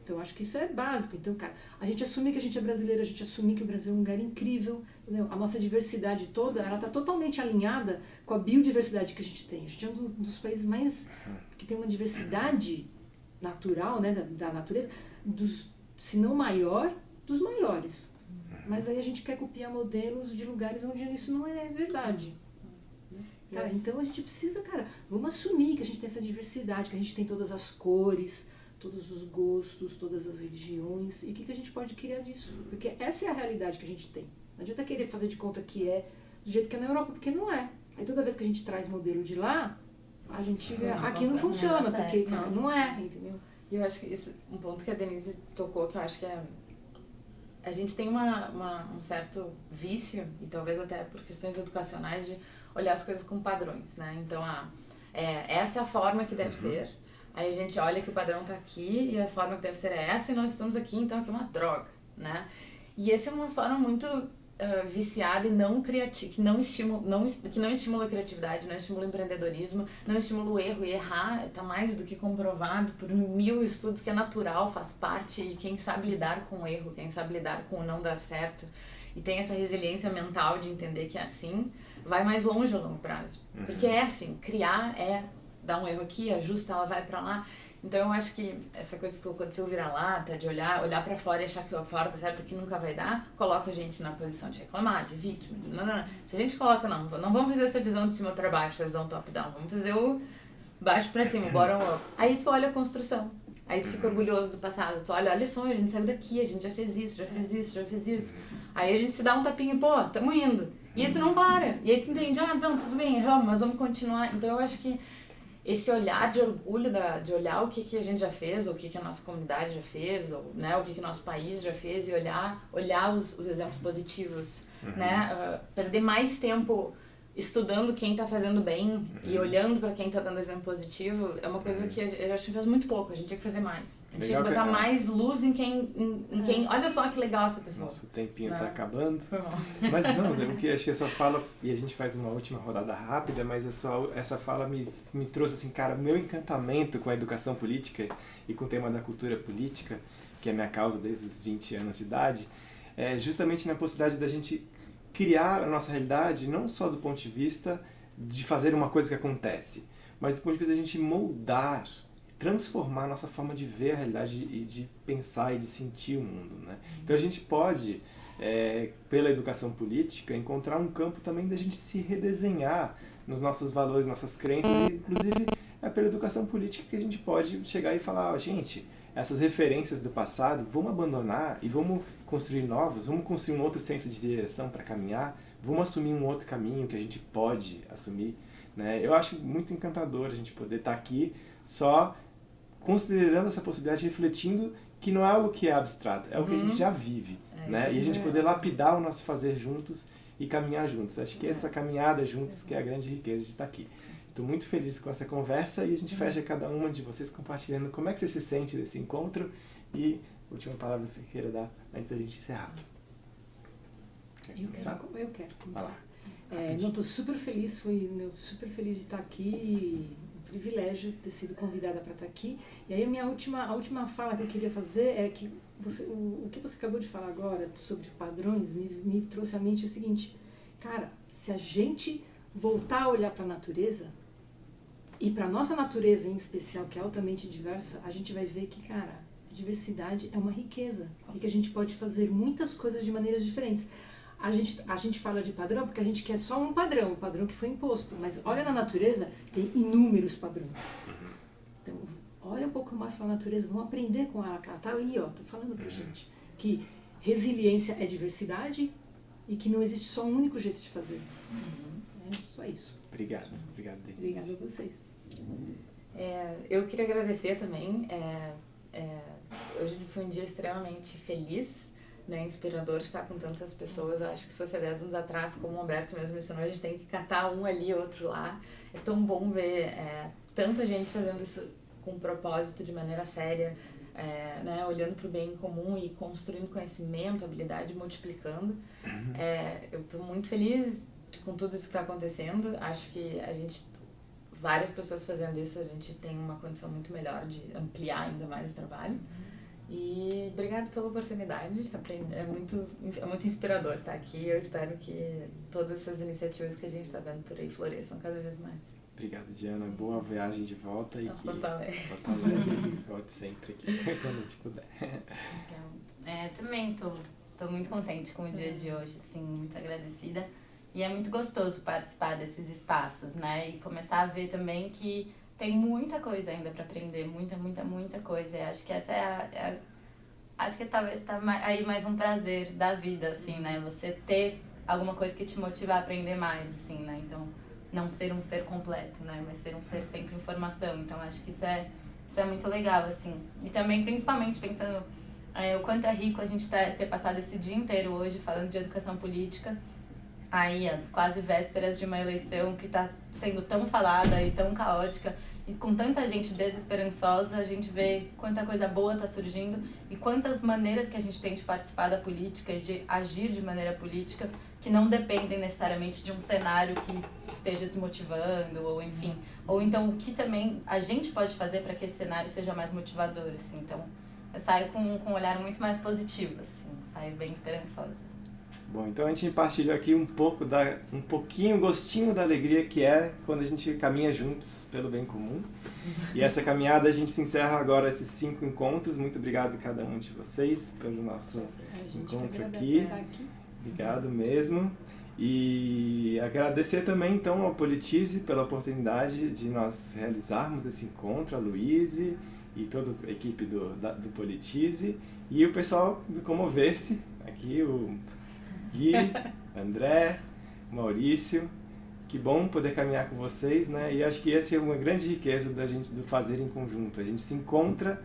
Então, acho que isso é básico. Então, cara, a gente assumir que a gente é brasileiro, a gente assumir que o Brasil é um lugar incrível, entendeu? A nossa diversidade toda, ela está totalmente alinhada com a biodiversidade que a gente tem. A gente é um dos países mais... que tem uma diversidade natural, né, da natureza, se não maior, dos maiores. Mas aí a gente quer copiar modelos de lugares onde isso não é verdade. Cara, então a gente precisa, cara, vamos assumir que a gente tem essa diversidade, que a gente tem todas as cores, todos os gostos, todas as religiões, e o que a gente pode criar disso? Porque essa é a realidade que a gente tem. Não adianta querer fazer de conta que é do jeito que é na Europa, porque não é. Aí toda vez que a gente traz modelo de lá, a gente aqui não funciona, porque não é, entendeu? E eu acho que isso, um ponto que a Denise tocou, que eu acho que é... A gente tem um certo vício, e talvez até por questões educacionais, de olhar as coisas com padrões, né? Então, essa é a forma que deve ser. Aí a gente olha que o padrão tá aqui e a forma que deve ser é essa e nós estamos aqui, então aqui é uma droga, né? E essa é uma forma muito viciada e não criativa, que não estimula a criatividade, não estimula o empreendedorismo, não estimula o erro. E errar tá mais do que comprovado por 1000 estudos que é natural, faz parte, e quem sabe lidar com o erro, quem sabe lidar com o não dar certo e tem essa resiliência mental de entender que é assim, vai mais longe a longo prazo. Porque é assim, criar é dar um erro aqui, ajusta, ela vai pra lá. Então eu acho que essa coisa que colocou de se vira-lata, de olhar pra fora e achar que o fora tá certo, que nunca vai dar, coloca a gente na posição de reclamar, de vítima, de não. Se a gente coloca, não vamos fazer essa visão de cima pra baixo, essa visão top-down, vamos fazer o baixo pra cima, bottom-up. Aí tu olha a construção, aí tu fica orgulhoso do passado, tu olha só, a gente saiu daqui, a gente já fez isso, já fez isso, já fez isso. Aí a gente se dá um tapinha e, pô, tamo indo. E aí tu não para. E aí tu entende, não, tudo bem, erramos, mas vamos continuar. Então eu acho que esse olhar de orgulho, de olhar o que a gente já fez, ou o que a nossa comunidade já fez, ou, né, o que o nosso país já fez, e olhar os exemplos positivos, né? Perder mais tempo estudando quem tá fazendo bem e olhando para quem tá dando exemplo positivo é uma coisa que eu acho que faz muito pouco, a gente tinha que fazer mais. A gente tinha que botar mais luz em quem olha só que legal essa pessoa. Nosso tempinho tá acabando. Foi mal. Mas não, o que acho que a sua fala, e a gente faz uma última rodada rápida, mas essa fala me trouxe assim, cara, meu encantamento com a educação política e com o tema da cultura política, que é a minha causa desde os 20 anos de idade, é justamente na possibilidade da gente criar a nossa realidade não só do ponto de vista de fazer uma coisa que acontece, mas do ponto de vista de a gente moldar, transformar a nossa forma de ver a realidade e de pensar e de sentir o mundo, né? Então a gente pode, pela educação política, encontrar um campo também da gente se redesenhar nos nossos valores, nossas crenças, e inclusive é pela educação política que a gente pode chegar e falar, gente, essas referências do passado, vamos abandonar e vamos construir novas, vamos construir um outro senso de direção para caminhar, vamos assumir um outro caminho que a gente pode assumir, né? Eu acho muito encantador a gente poder estar aqui só considerando essa possibilidade, refletindo que não é algo que é abstrato, é o que a gente já vive, né? E a gente poder lapidar o nosso fazer juntos e caminhar juntos. Acho que essa caminhada juntos que é a grande riqueza de estar aqui. Estou muito feliz com essa conversa e a gente fecha cada uma de vocês compartilhando como é que você se sente desse encontro e última palavra que você queira dar antes da gente encerrar. Eu quero Vai lá. Não, estou super feliz, super feliz de estar aqui, um privilégio ter sido convidada para estar aqui. E aí a última fala que eu queria fazer é que o que você acabou de falar agora sobre padrões me trouxe à mente o seguinte, cara, se a gente voltar a olhar para a natureza, e para nossa natureza em especial, que é altamente diversa, a gente vai ver que, cara, A diversidade é uma riqueza e que a gente pode fazer muitas coisas de maneiras diferentes. A gente fala de padrão porque a gente quer só um padrão que foi imposto. Mas olha na natureza, tem inúmeros padrões. Então, olha um pouco mais para a natureza, vamos aprender com ela. Ela está ali, tô falando para gente. Que resiliência é diversidade e que não existe só um único jeito de fazer. É só isso. Obrigado, Denise. Obrigada a vocês. Eu queria agradecer também. Hoje foi um dia extremamente feliz, né, inspirador estar com tantas pessoas. Eu acho que se fosse 10 anos atrás, como o Humberto mesmo mencionou, a gente tem que catar um ali, outro lá. É tão bom ver tanta gente fazendo isso com propósito, de maneira séria, né, olhando para o bem comum e construindo conhecimento, habilidade, multiplicando. Eu estou muito feliz com tudo isso que está acontecendo. Acho que várias pessoas fazendo isso, a gente tem uma condição muito melhor de ampliar ainda mais o trabalho. E obrigado pela oportunidade, é muito inspirador estar aqui. Eu espero que todas essas iniciativas que a gente está vendo por aí floresçam cada vez mais. Obrigado, Diana. Boa viagem de volta e que Porto Alegre volte sempre aqui, quando a gente puder. Também tô muito contente com o dia de hoje, assim, muito agradecida. E é muito gostoso participar desses espaços, né? E começar a ver também que tem muita coisa ainda para aprender, muita coisa. E acho que essa acho que talvez tá aí mais um prazer da vida, assim, né? Você ter alguma coisa que te motiva a aprender mais, assim, né? Então, não ser um ser completo, né? Mas ser um ser sempre em formação. Então, acho que isso é muito legal, assim. E também, principalmente, pensando o quanto é rico a gente ter passado esse dia inteiro hoje falando de educação política, aí as quase vésperas de uma eleição que está sendo tão falada e tão caótica e com tanta gente desesperançosa, a gente vê quanta coisa boa está surgindo e quantas maneiras que a gente tem de participar da política e de agir de maneira política que não dependem necessariamente de um cenário que esteja desmotivando ou enfim, ou então o que também a gente pode fazer para que esse cenário seja mais motivador, assim. Então eu saio com um olhar muito mais positivo, assim, saio bem esperançosa. Bom, então a gente partilhou aqui um gostinho da alegria que é quando a gente caminha juntos pelo bem comum. E essa caminhada a gente se encerra agora esses 5 encontros. Muito obrigado a cada um de vocês pelo nosso encontro aqui. Obrigado mesmo. E agradecer também então ao Politize pela oportunidade de nós realizarmos esse encontro, a Luíse e toda a equipe do Politize e o pessoal do Comover-se, aqui o Gui, André, Maurício. Que bom poder caminhar com vocês, né? E acho que essa é uma grande riqueza da gente do fazer em conjunto. A gente se encontra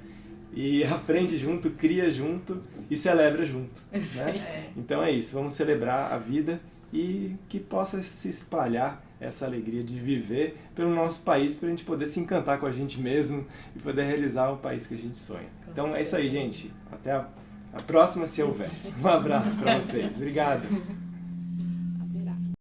e aprende junto, cria junto e celebra junto, né? Então é isso, vamos celebrar a vida e que possa se espalhar essa alegria de viver pelo nosso país, para a gente poder se encantar com a gente mesmo e poder realizar o país que a gente sonha. Então é isso aí, gente. Até a próxima, se houver. Um abraço para vocês. Obrigado.